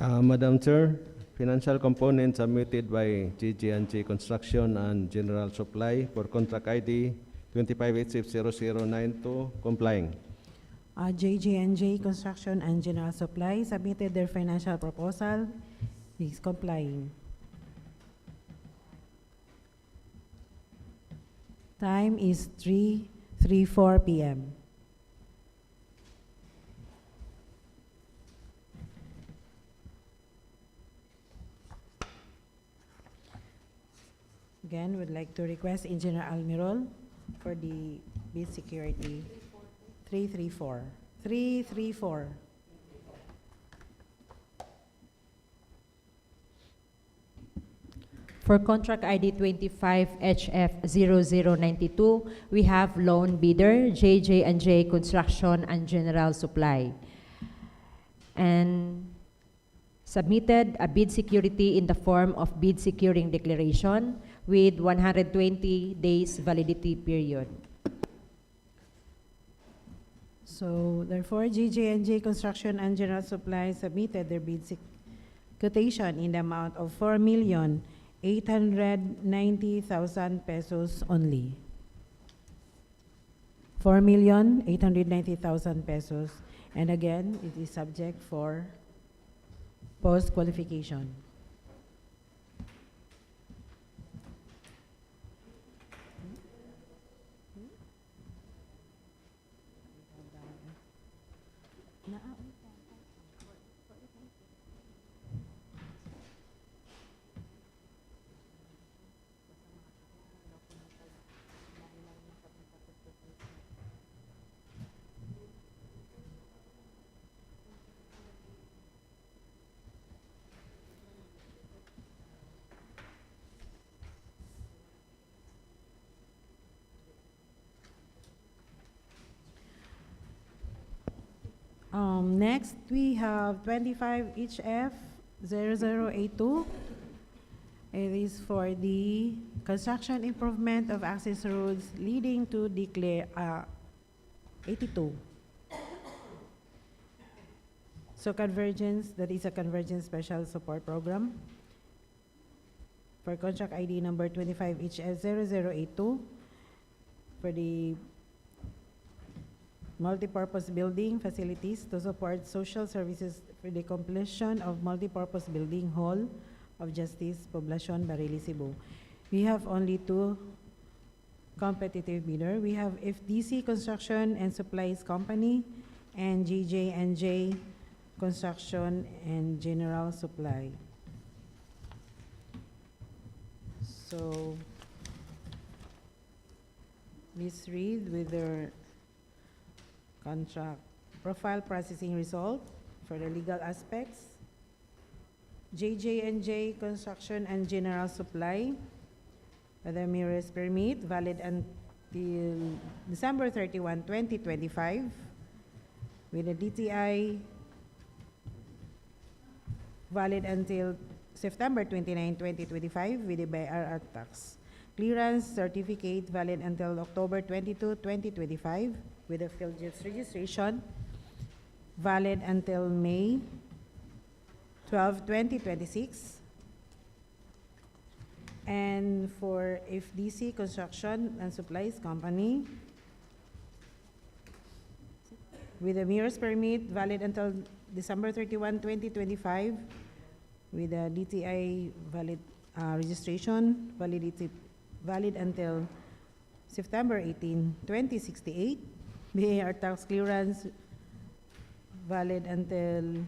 Madam Chair, financial component submitted by GG&J Construction and General Supply for contract ID 25HF0092 complying. JJ&J Construction and General Supply submitted their financial proposal, is complying. Time is 3:34 p.m. Again, would like to request Engineer Almirol for the bid security. 334. 334. For contract ID 25HF0092, we have lone bidder, JJ&J Construction and General Supply. And submitted a bid security in the form of bid securing declaration with 120 days validity period. So therefore, JJ&J Construction and General Supply submitted their bid quotation in the amount of 4,890,000 pesos only. 4,890,000 pesos. And again, it is subject for post-qualification. Next, we have 25HF0082. It is for the construction improvement of access roads leading to declare 82. So convergence, that is a convergence special support program for contract ID number 25HF0082 for the multipurpose building facilities to support social services for the completion of multipurpose building hall of Justice, Poblacion, Barili, Cebu. We have only two competitive bidder. We have FDC Construction and Supplies Company and JJ&J Construction and General Supply. So Ms. Reed with their contract profile processing result for the legal aspects. JJ&J Construction and General Supply with the mirrors permit valid until December 31, 2025 with the DTI valid until September 29, 2025 with the BIRR tax. Clearance certificate valid until October 22, 2025 with the PhilJets registration valid until May 12, 2026. And for FDC Construction and Supplies Company with the mirrors permit valid until December 31, 2025 with the DTI valid registration validity valid until September 18, 2068. BAR tax clearance valid until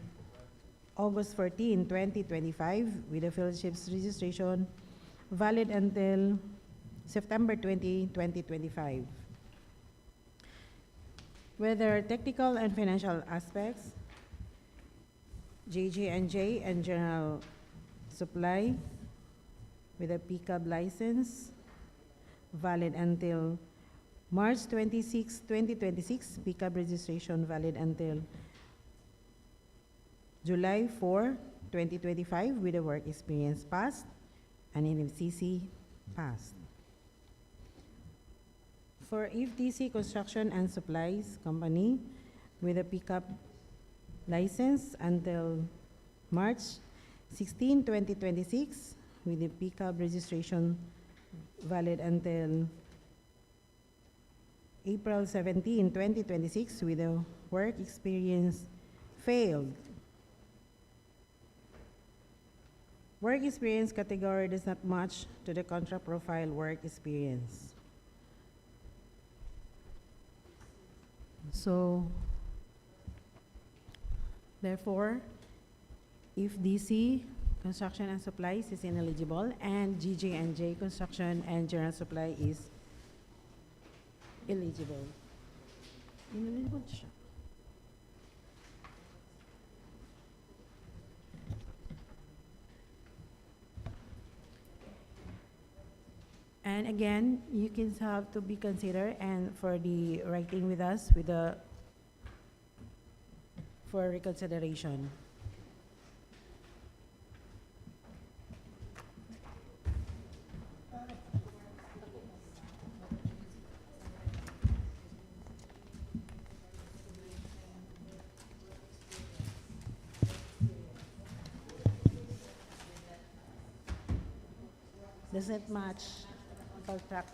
August 14, 2025 with the fellowship's registration valid until September 20, 2025. Whether technical and financial aspects, JJ&J and General Supply with a pickup license valid until March 26, 2026, pickup registration valid until July 4, 2025 with a work experience passed and NFCC passed. For FDC Construction and Supplies Company with a pickup license until March 16, 2026 with the pickup registration valid until April 17, 2026 with a work experience failed. Work experience category does not match to the contract profile work experience. So, therefore, if DC Construction and Supplies is ineligible and GJ&J Construction and General Supply is eligible. Ineligible siya. And again, you can have to be considered and for the writing with us with the for reconsideration. Does it match contract?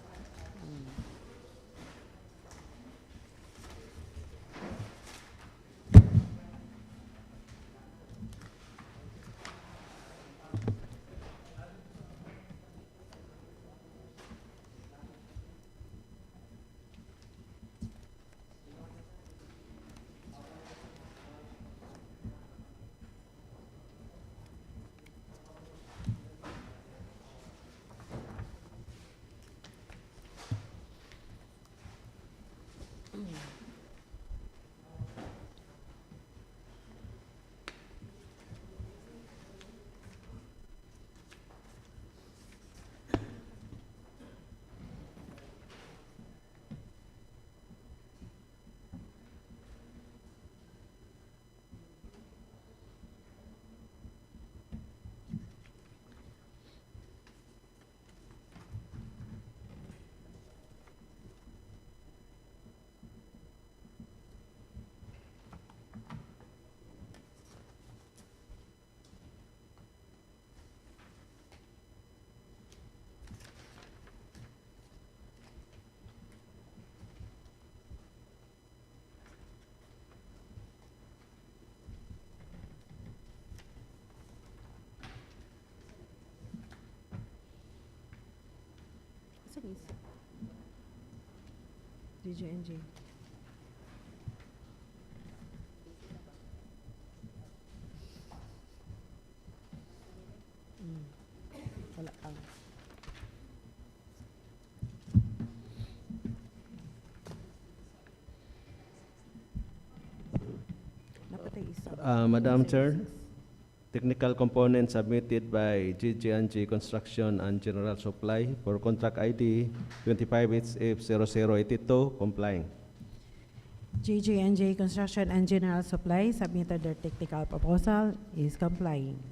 Saan is? GJ&J. Wala kang. Madam Chair, technical component submitted by GG&G Construction and General Supply for contract ID 25HF0082 complying. JJ&J Construction and General Supply submitted their technical proposal, is complying.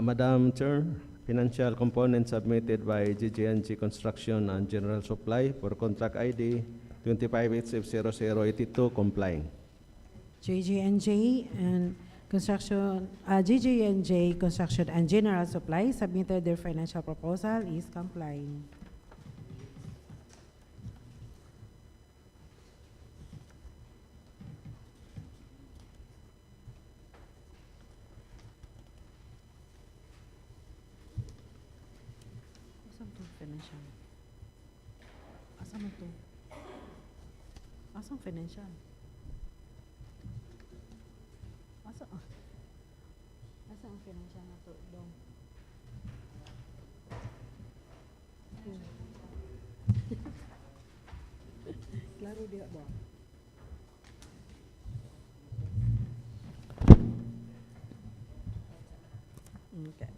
Madam Chair, financial component submitted by GG&G Construction and General Supply for contract ID 25HF0082 complying. JJ&J and Construction, JJ&J Construction and General Supply submitted their financial proposal, is complying. Financial. Asa man to? Asang financial? Asa ang financial na to? Dong. Klaro dia ba? Okay.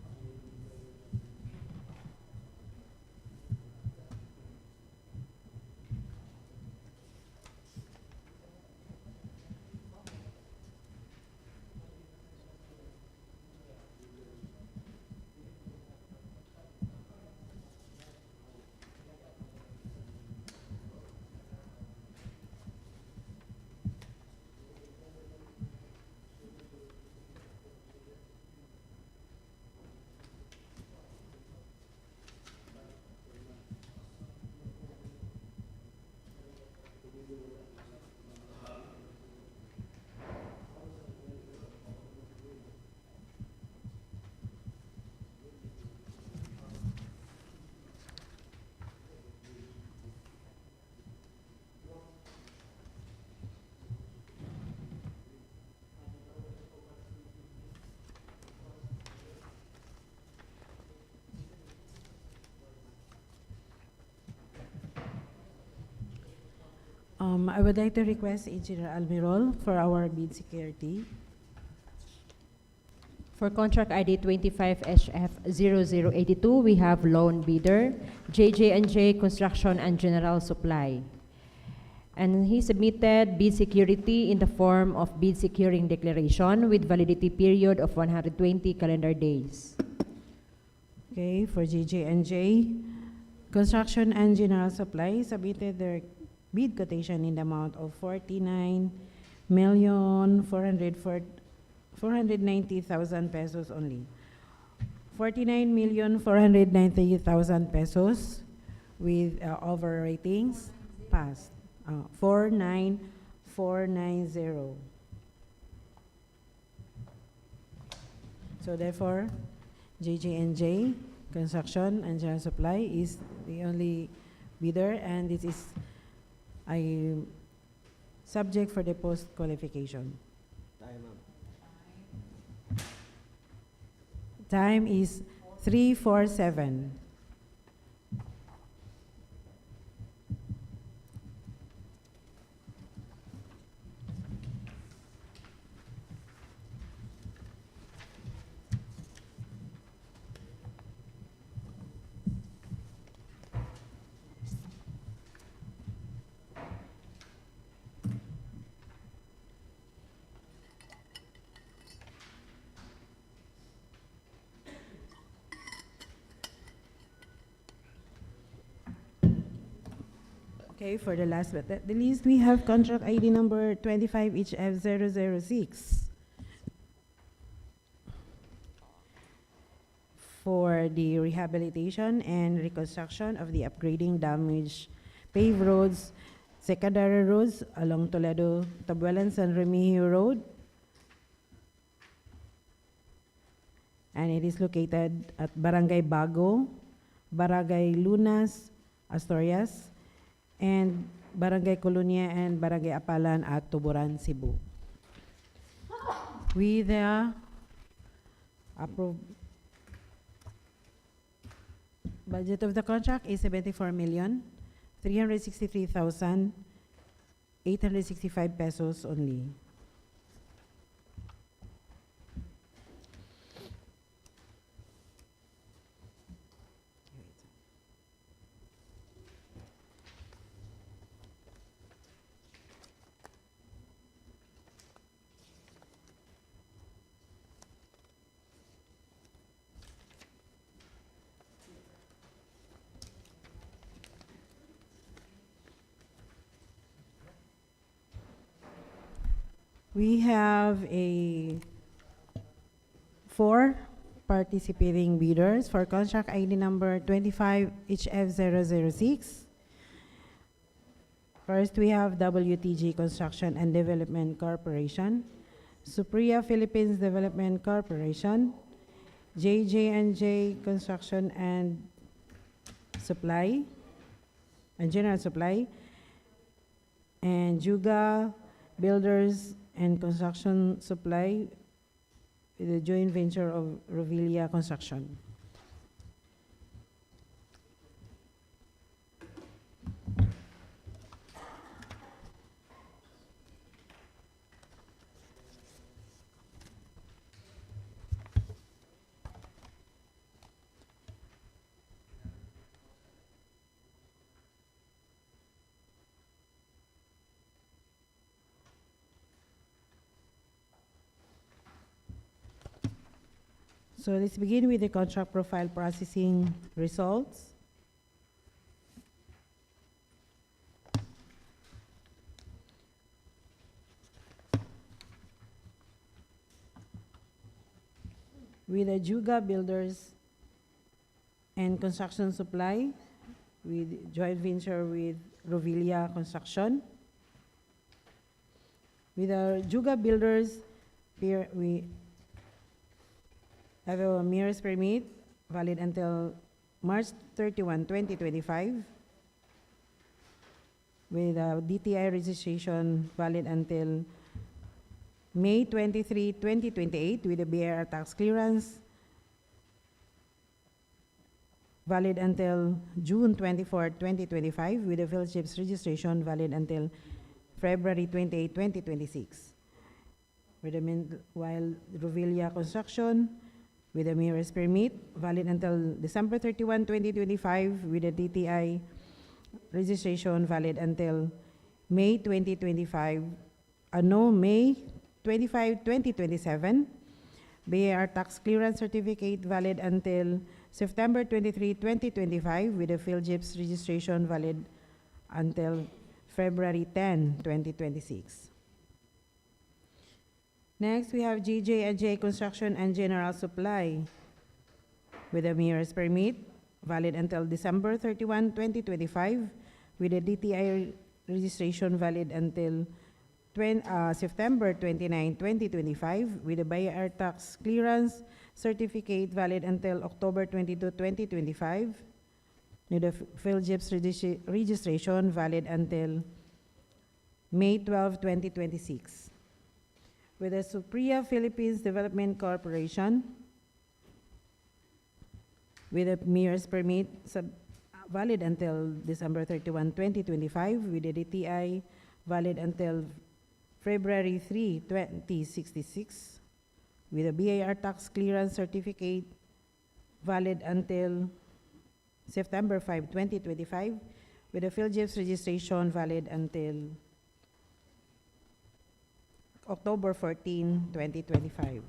I would like to request Engineer Almirol for our bid security. For contract ID 25HF0082, we have lone bidder, JJ&J Construction and General Supply. And he submitted bid security in the form of bid securing declaration with validity period of 120 calendar days. Okay, for JJ&J Construction and General Supply submitted their bid quotation in the amount of 49,490,000 pesos only. 49,490,000 pesos with over ratings passed. 49490. So therefore, JJ&J Construction and General Supply is the only bidder, and this is subject for the post qualification. Time is 3:47. Okay, for the last but not the least, we have contract ID number 25HF006 for the rehabilitation and reconstruction of the upgrading damaged paved roads, secondary roads along Toledo, Tabuelan, San Remigio Road. And it is located at Barangay Bago, Barangay Lunas, Asturias, and Barangay Colonia and Barangay Apalan at Tuburan, Cebu. With the approved budget of the contract is 74,363,865 pesos only. We have four participating bidders for contract ID number 25HF006. First, we have WTG Construction and Development Corporation, Supriya Philippines Development Corporation, JJ&J Construction and Supply, and General Supply, and Juga Builders and Construction Supply with a joint venture of Rovilia Construction. So let's begin with the contract profile processing results. With the Juga Builders and Construction Supply, with joint venture with Rovilia Construction. With our Juga Builders, we have a MERS permit valid until March 31, 2025, with a DTI registration valid until May 23, 2028, with a BIR tax clearance valid until June 24, 2025, with a Philships registration valid until February 28, 2026. While Rovilia Construction, with a MERS permit valid until December 31, 2025, with a DTI registration valid until May 2025, May 25, 2027, BAR tax clearance certificate valid until September 23, 2025, with a Philships registration valid until February 10, 2026. Next, we have JJ&J Construction and General Supply with a MERS permit valid until December 31, 2025, with a DTI registration valid until September 29, 2025, with a BIR tax clearance certificate valid until October 22, 2025, with a Philships registration valid until May 12, 2026. With the Supriya Philippines Development Corporation, with a MERS permit valid until December 31, 2025, with a DTI valid until February 3, 2066, with a BIR tax clearance certificate valid until September 5, 2025, with a Philships registration valid until October 14, 2025.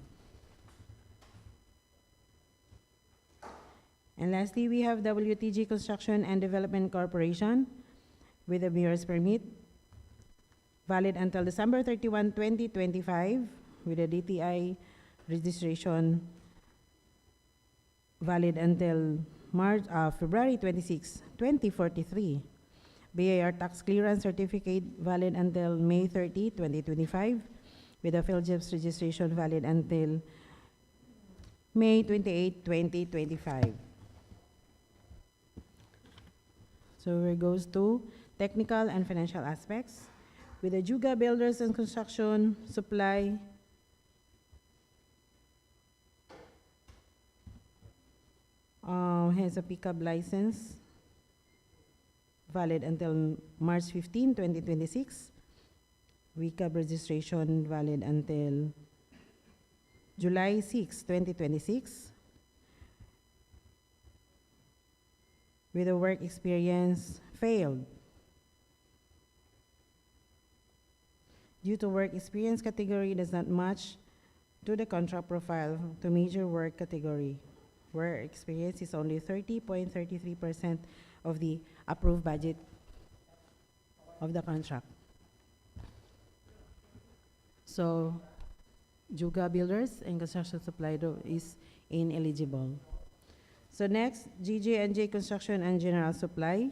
And lastly, we have WTG Construction and Development Corporation with a mayor's permit valid until December 31, 2025, with a DTI registration valid until February 26, 2043. BIR tax clearance certificate valid until May 30, 2025, with a PhilJEPS registration valid until May 28, 2025. So it goes to technical and financial aspects. With the Juga Builders and Construction Supply has a pickup license valid until March 15, 2026. VCAB registration valid until July 6, 2026. With a work experience failed. Due to work experience category does not match to the contract profile to major work category, where experience is only 30.33% of the approved budget of the contract. So, Juga Builders and Construction Supply is ineligible. So next, GJ&J Construction and General Supply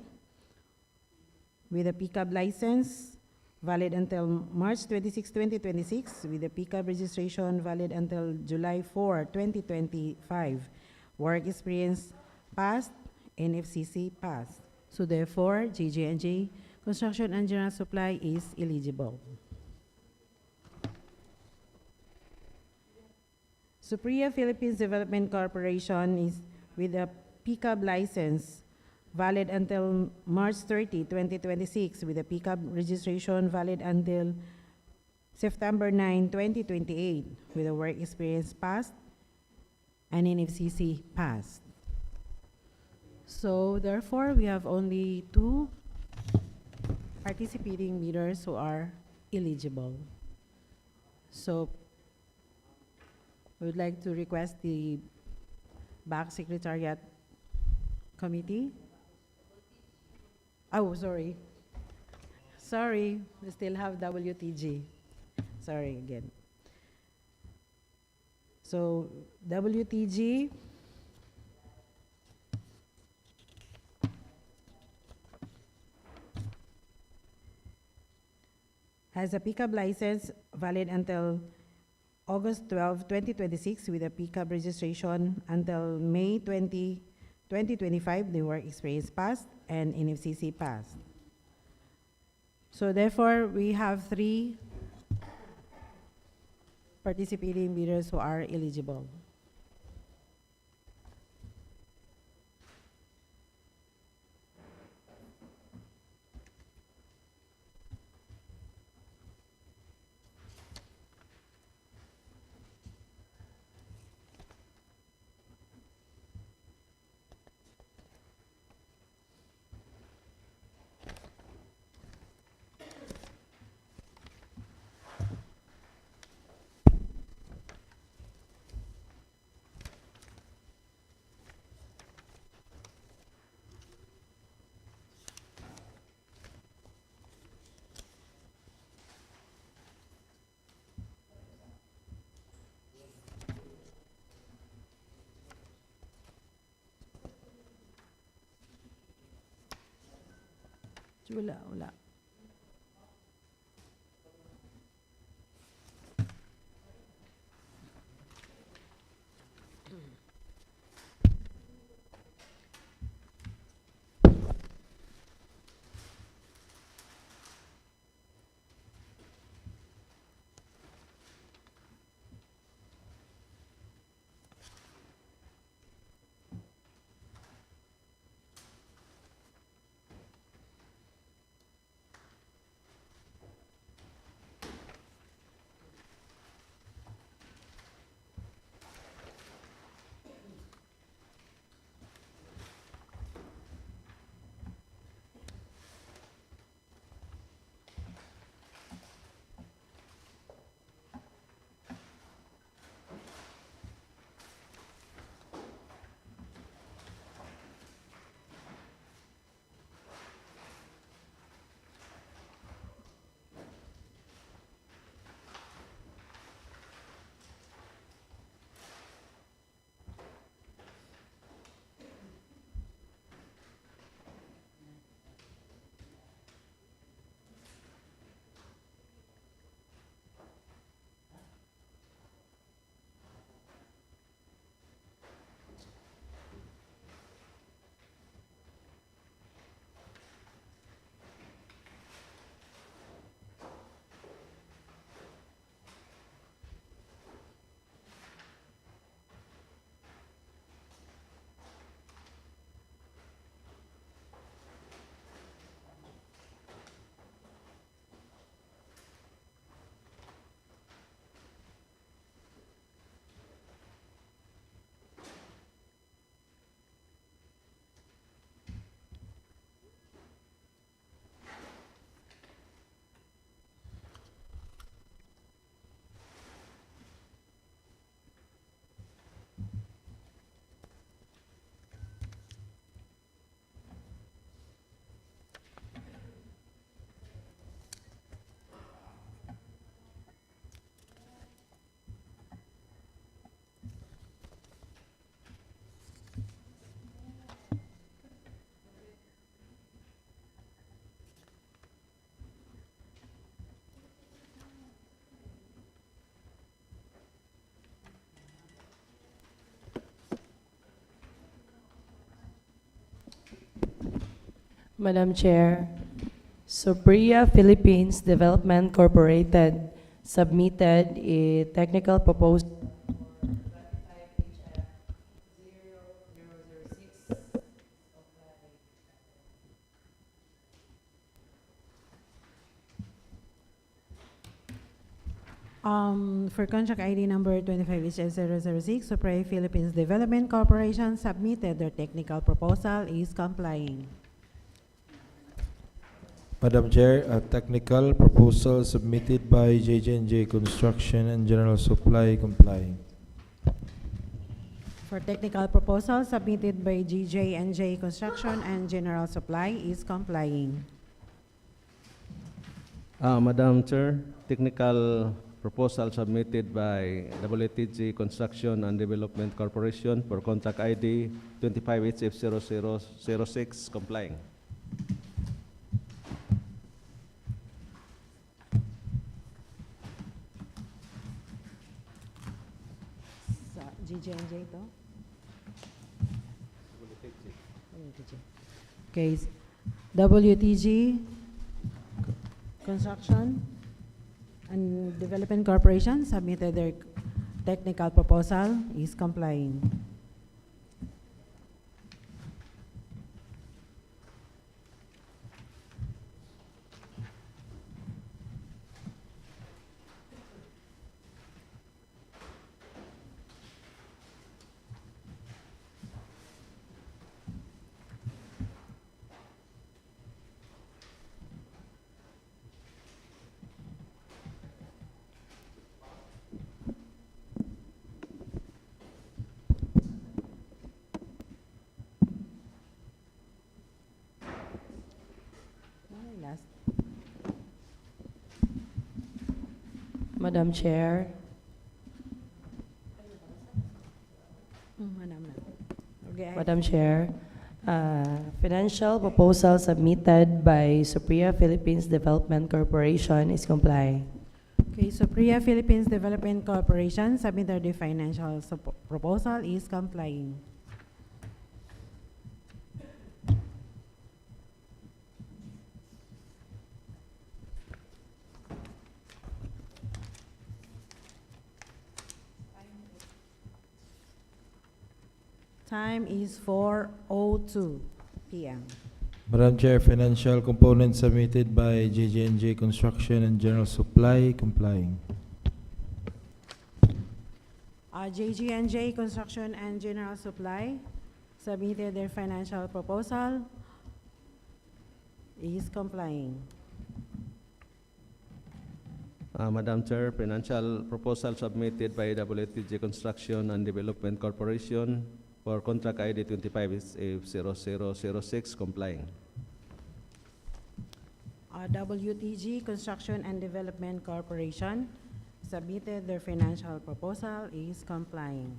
with a pickup license valid until March 26, 2026, with a pickup registration valid until July 4, 2025. Work experience passed, NFCC passed. So therefore, GJ&J Construction and General Supply is eligible. Supriya Philippines Development Corporation is with a pickup license valid until March 30, 2026, with a pickup registration valid until September 9, 2028, with a work experience passed and NFCC passed. So therefore, we have only 2 participating bidders who are eligible. So we would like to request the Back Secretariat Committee. Oh, sorry. Sorry, we still have WTG. Sorry again. So, WTG has a pickup license valid until August 12, 2026, with a pickup registration until May 20, 2025, the work experience passed and NFCC passed. So therefore, we have 3 participating bidders who are eligible. Wala. Madam Chair, Supriya Philippines Development Corporated submitted a technical proposal. For contract ID number 25HF006, Supreme Philippines Development Corporation submitted their technical proposal is complying. Madam Chair, a technical proposal submitted by JJ&J Construction and General Supply complying. For technical proposal submitted by GJ&J Construction and General Supply is complying. Madam Chair, technical proposal submitted by WTG Construction and Development Corporation for contract ID 25HF0006 complying. Sa GJ&J to? WTG. Okay, WTG Construction and Development Corporation submitted their technical proposal is complying. Last. Madam Chair, Okay, Madam Chair, financial proposal submitted by Supriya Philippines Development Corporation is complying. Okay, Supriya Philippines Development Corporation submitted the financial proposal is complying. Time is 4:02 p.m. Madam Chair, financial component submitted by JJ&J Construction and General Supply complying. JG&J Construction and General Supply submitted their financial proposal is complying. Madam Chair, financial proposal submitted by WTG Construction and Development Corporation for contract ID 25HF0006 complying. WTG Construction and Development Corporation submitted their financial proposal is complying.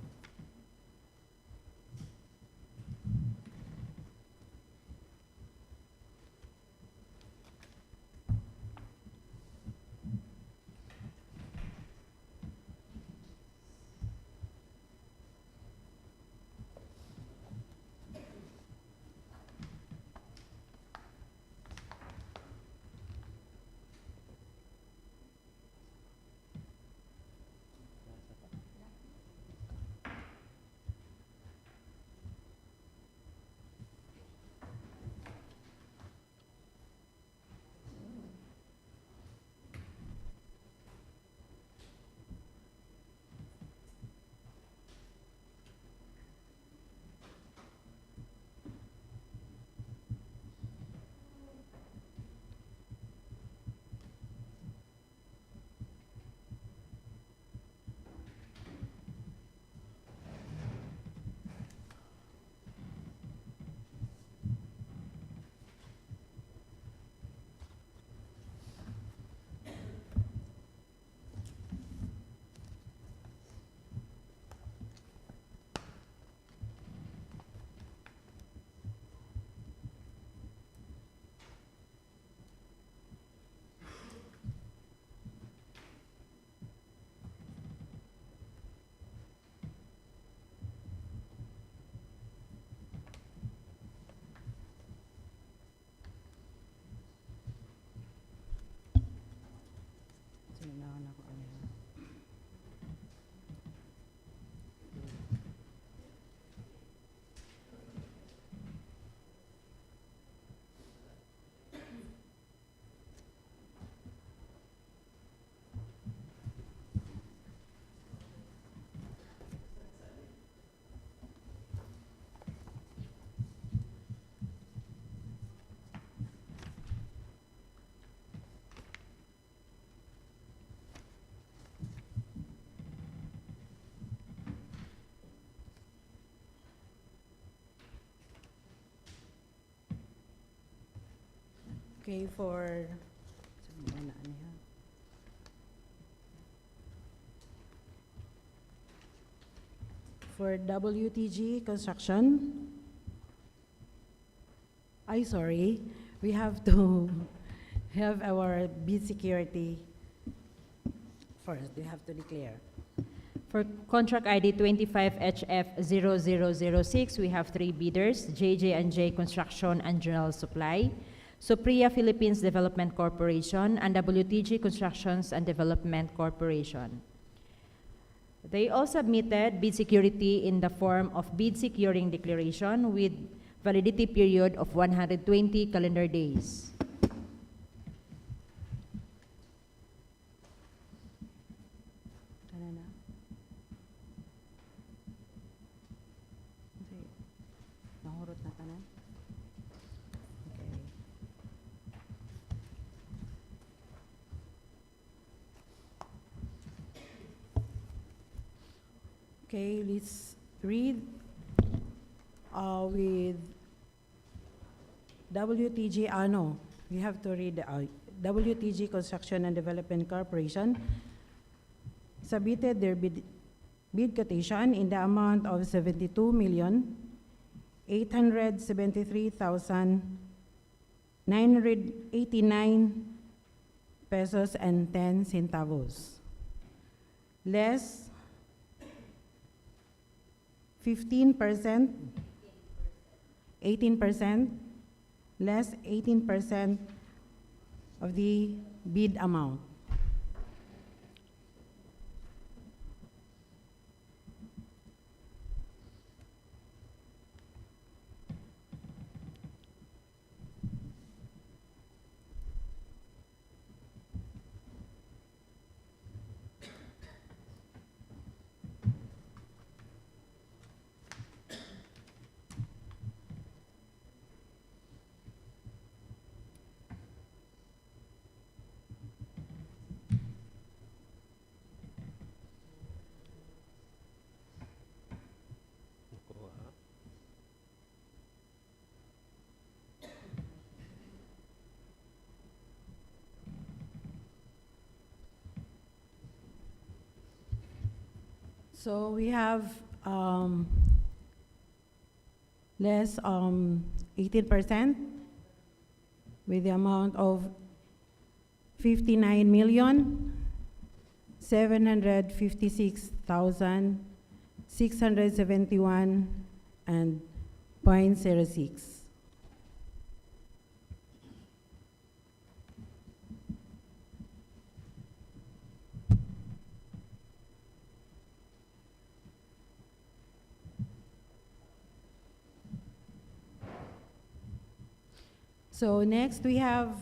Okay, for WTG construction, sorry, we have to have our bid security first. We have to declare. For contract ID 25HF0006, we have 3 bidders, JJ&J Construction and General Supply, Supriya Philippines Development Corporation, and WTG Constructions and Development Corporation. They all submitted bid security in the form of bid securing declaration with validity period of 120 calendar days. Nahurot na tanan? Okay. Okay, let's read with WTG, no, we have to read WTG Construction and Development Corporation submitted their bid quotation in the amount of 72,873,989 pesos and 10 centavos, less 15%, 18%, less 18% of the bid amount. So we have less 18% with the amount of 59,756,671 and 0.06. So next we have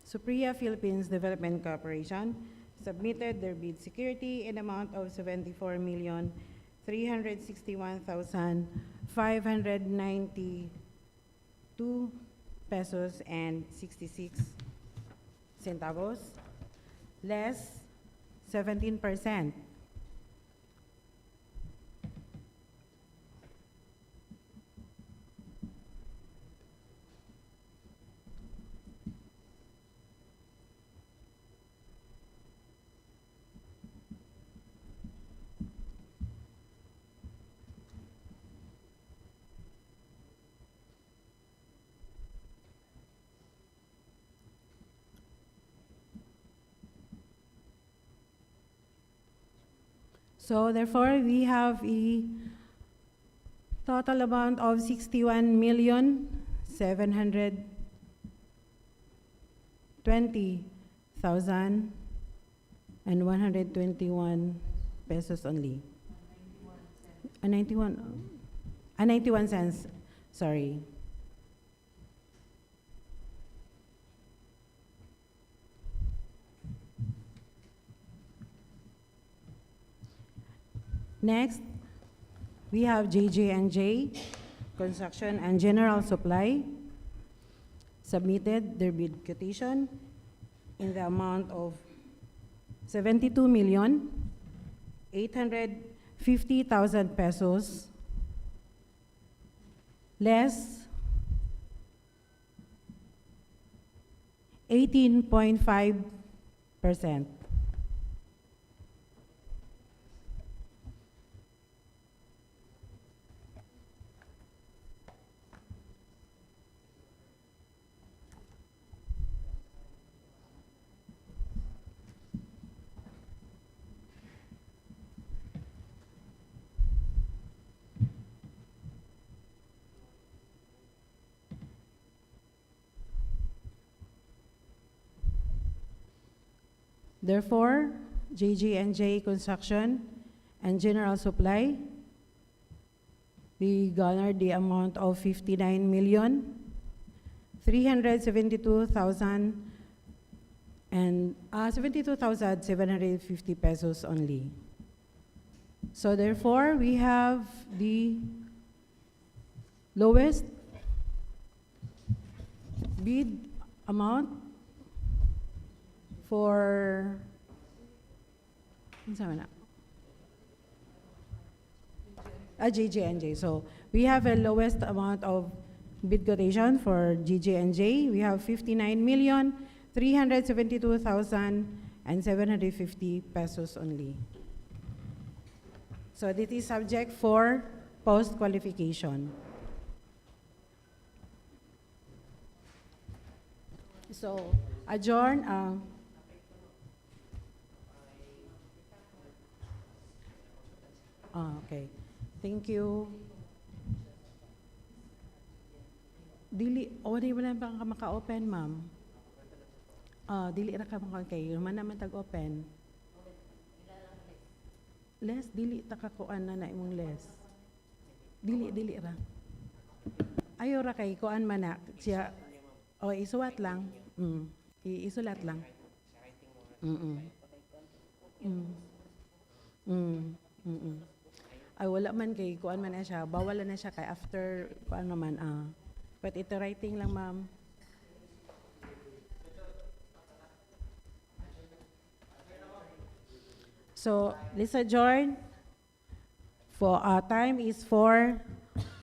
Supriya Philippines Development Corporation submitted their bid security in amount of 74,361,592 pesos and 66 centavos, less 17%. So therefore, we have a total amount of 61,720,121 pesos only. 91 cents, sorry. Next, we have JJ&J Construction and General Supply submitted their bid quotation in the amount of 72,850,000 pesos, less 18.5%. Therefore, JJ&J Construction and General Supply, we garnered the amount of 59,372,000 and 72,750 pesos only. So therefore, we have the lowest bid amount for JJ&J. So we have a lowest amount of bid quotation for JJ&J. We have 59,372,750 pesos only. So this is subject for post qualification. So adjourn. Okay. Thank you. Dili, di wala pa ka maka-open, ma'am. Dili ra ka maka-kay, man naman tag-open. Les, dili ta kakuan na imong les. Dili ra. Ayo ra kay kuan man na siya. Isuwat lang. Isulat lang. Ay wala man kay kuan man na siya, bawal na siya kay after kuan naman but ito writing lang, ma'am. So let's adjourn for time is 4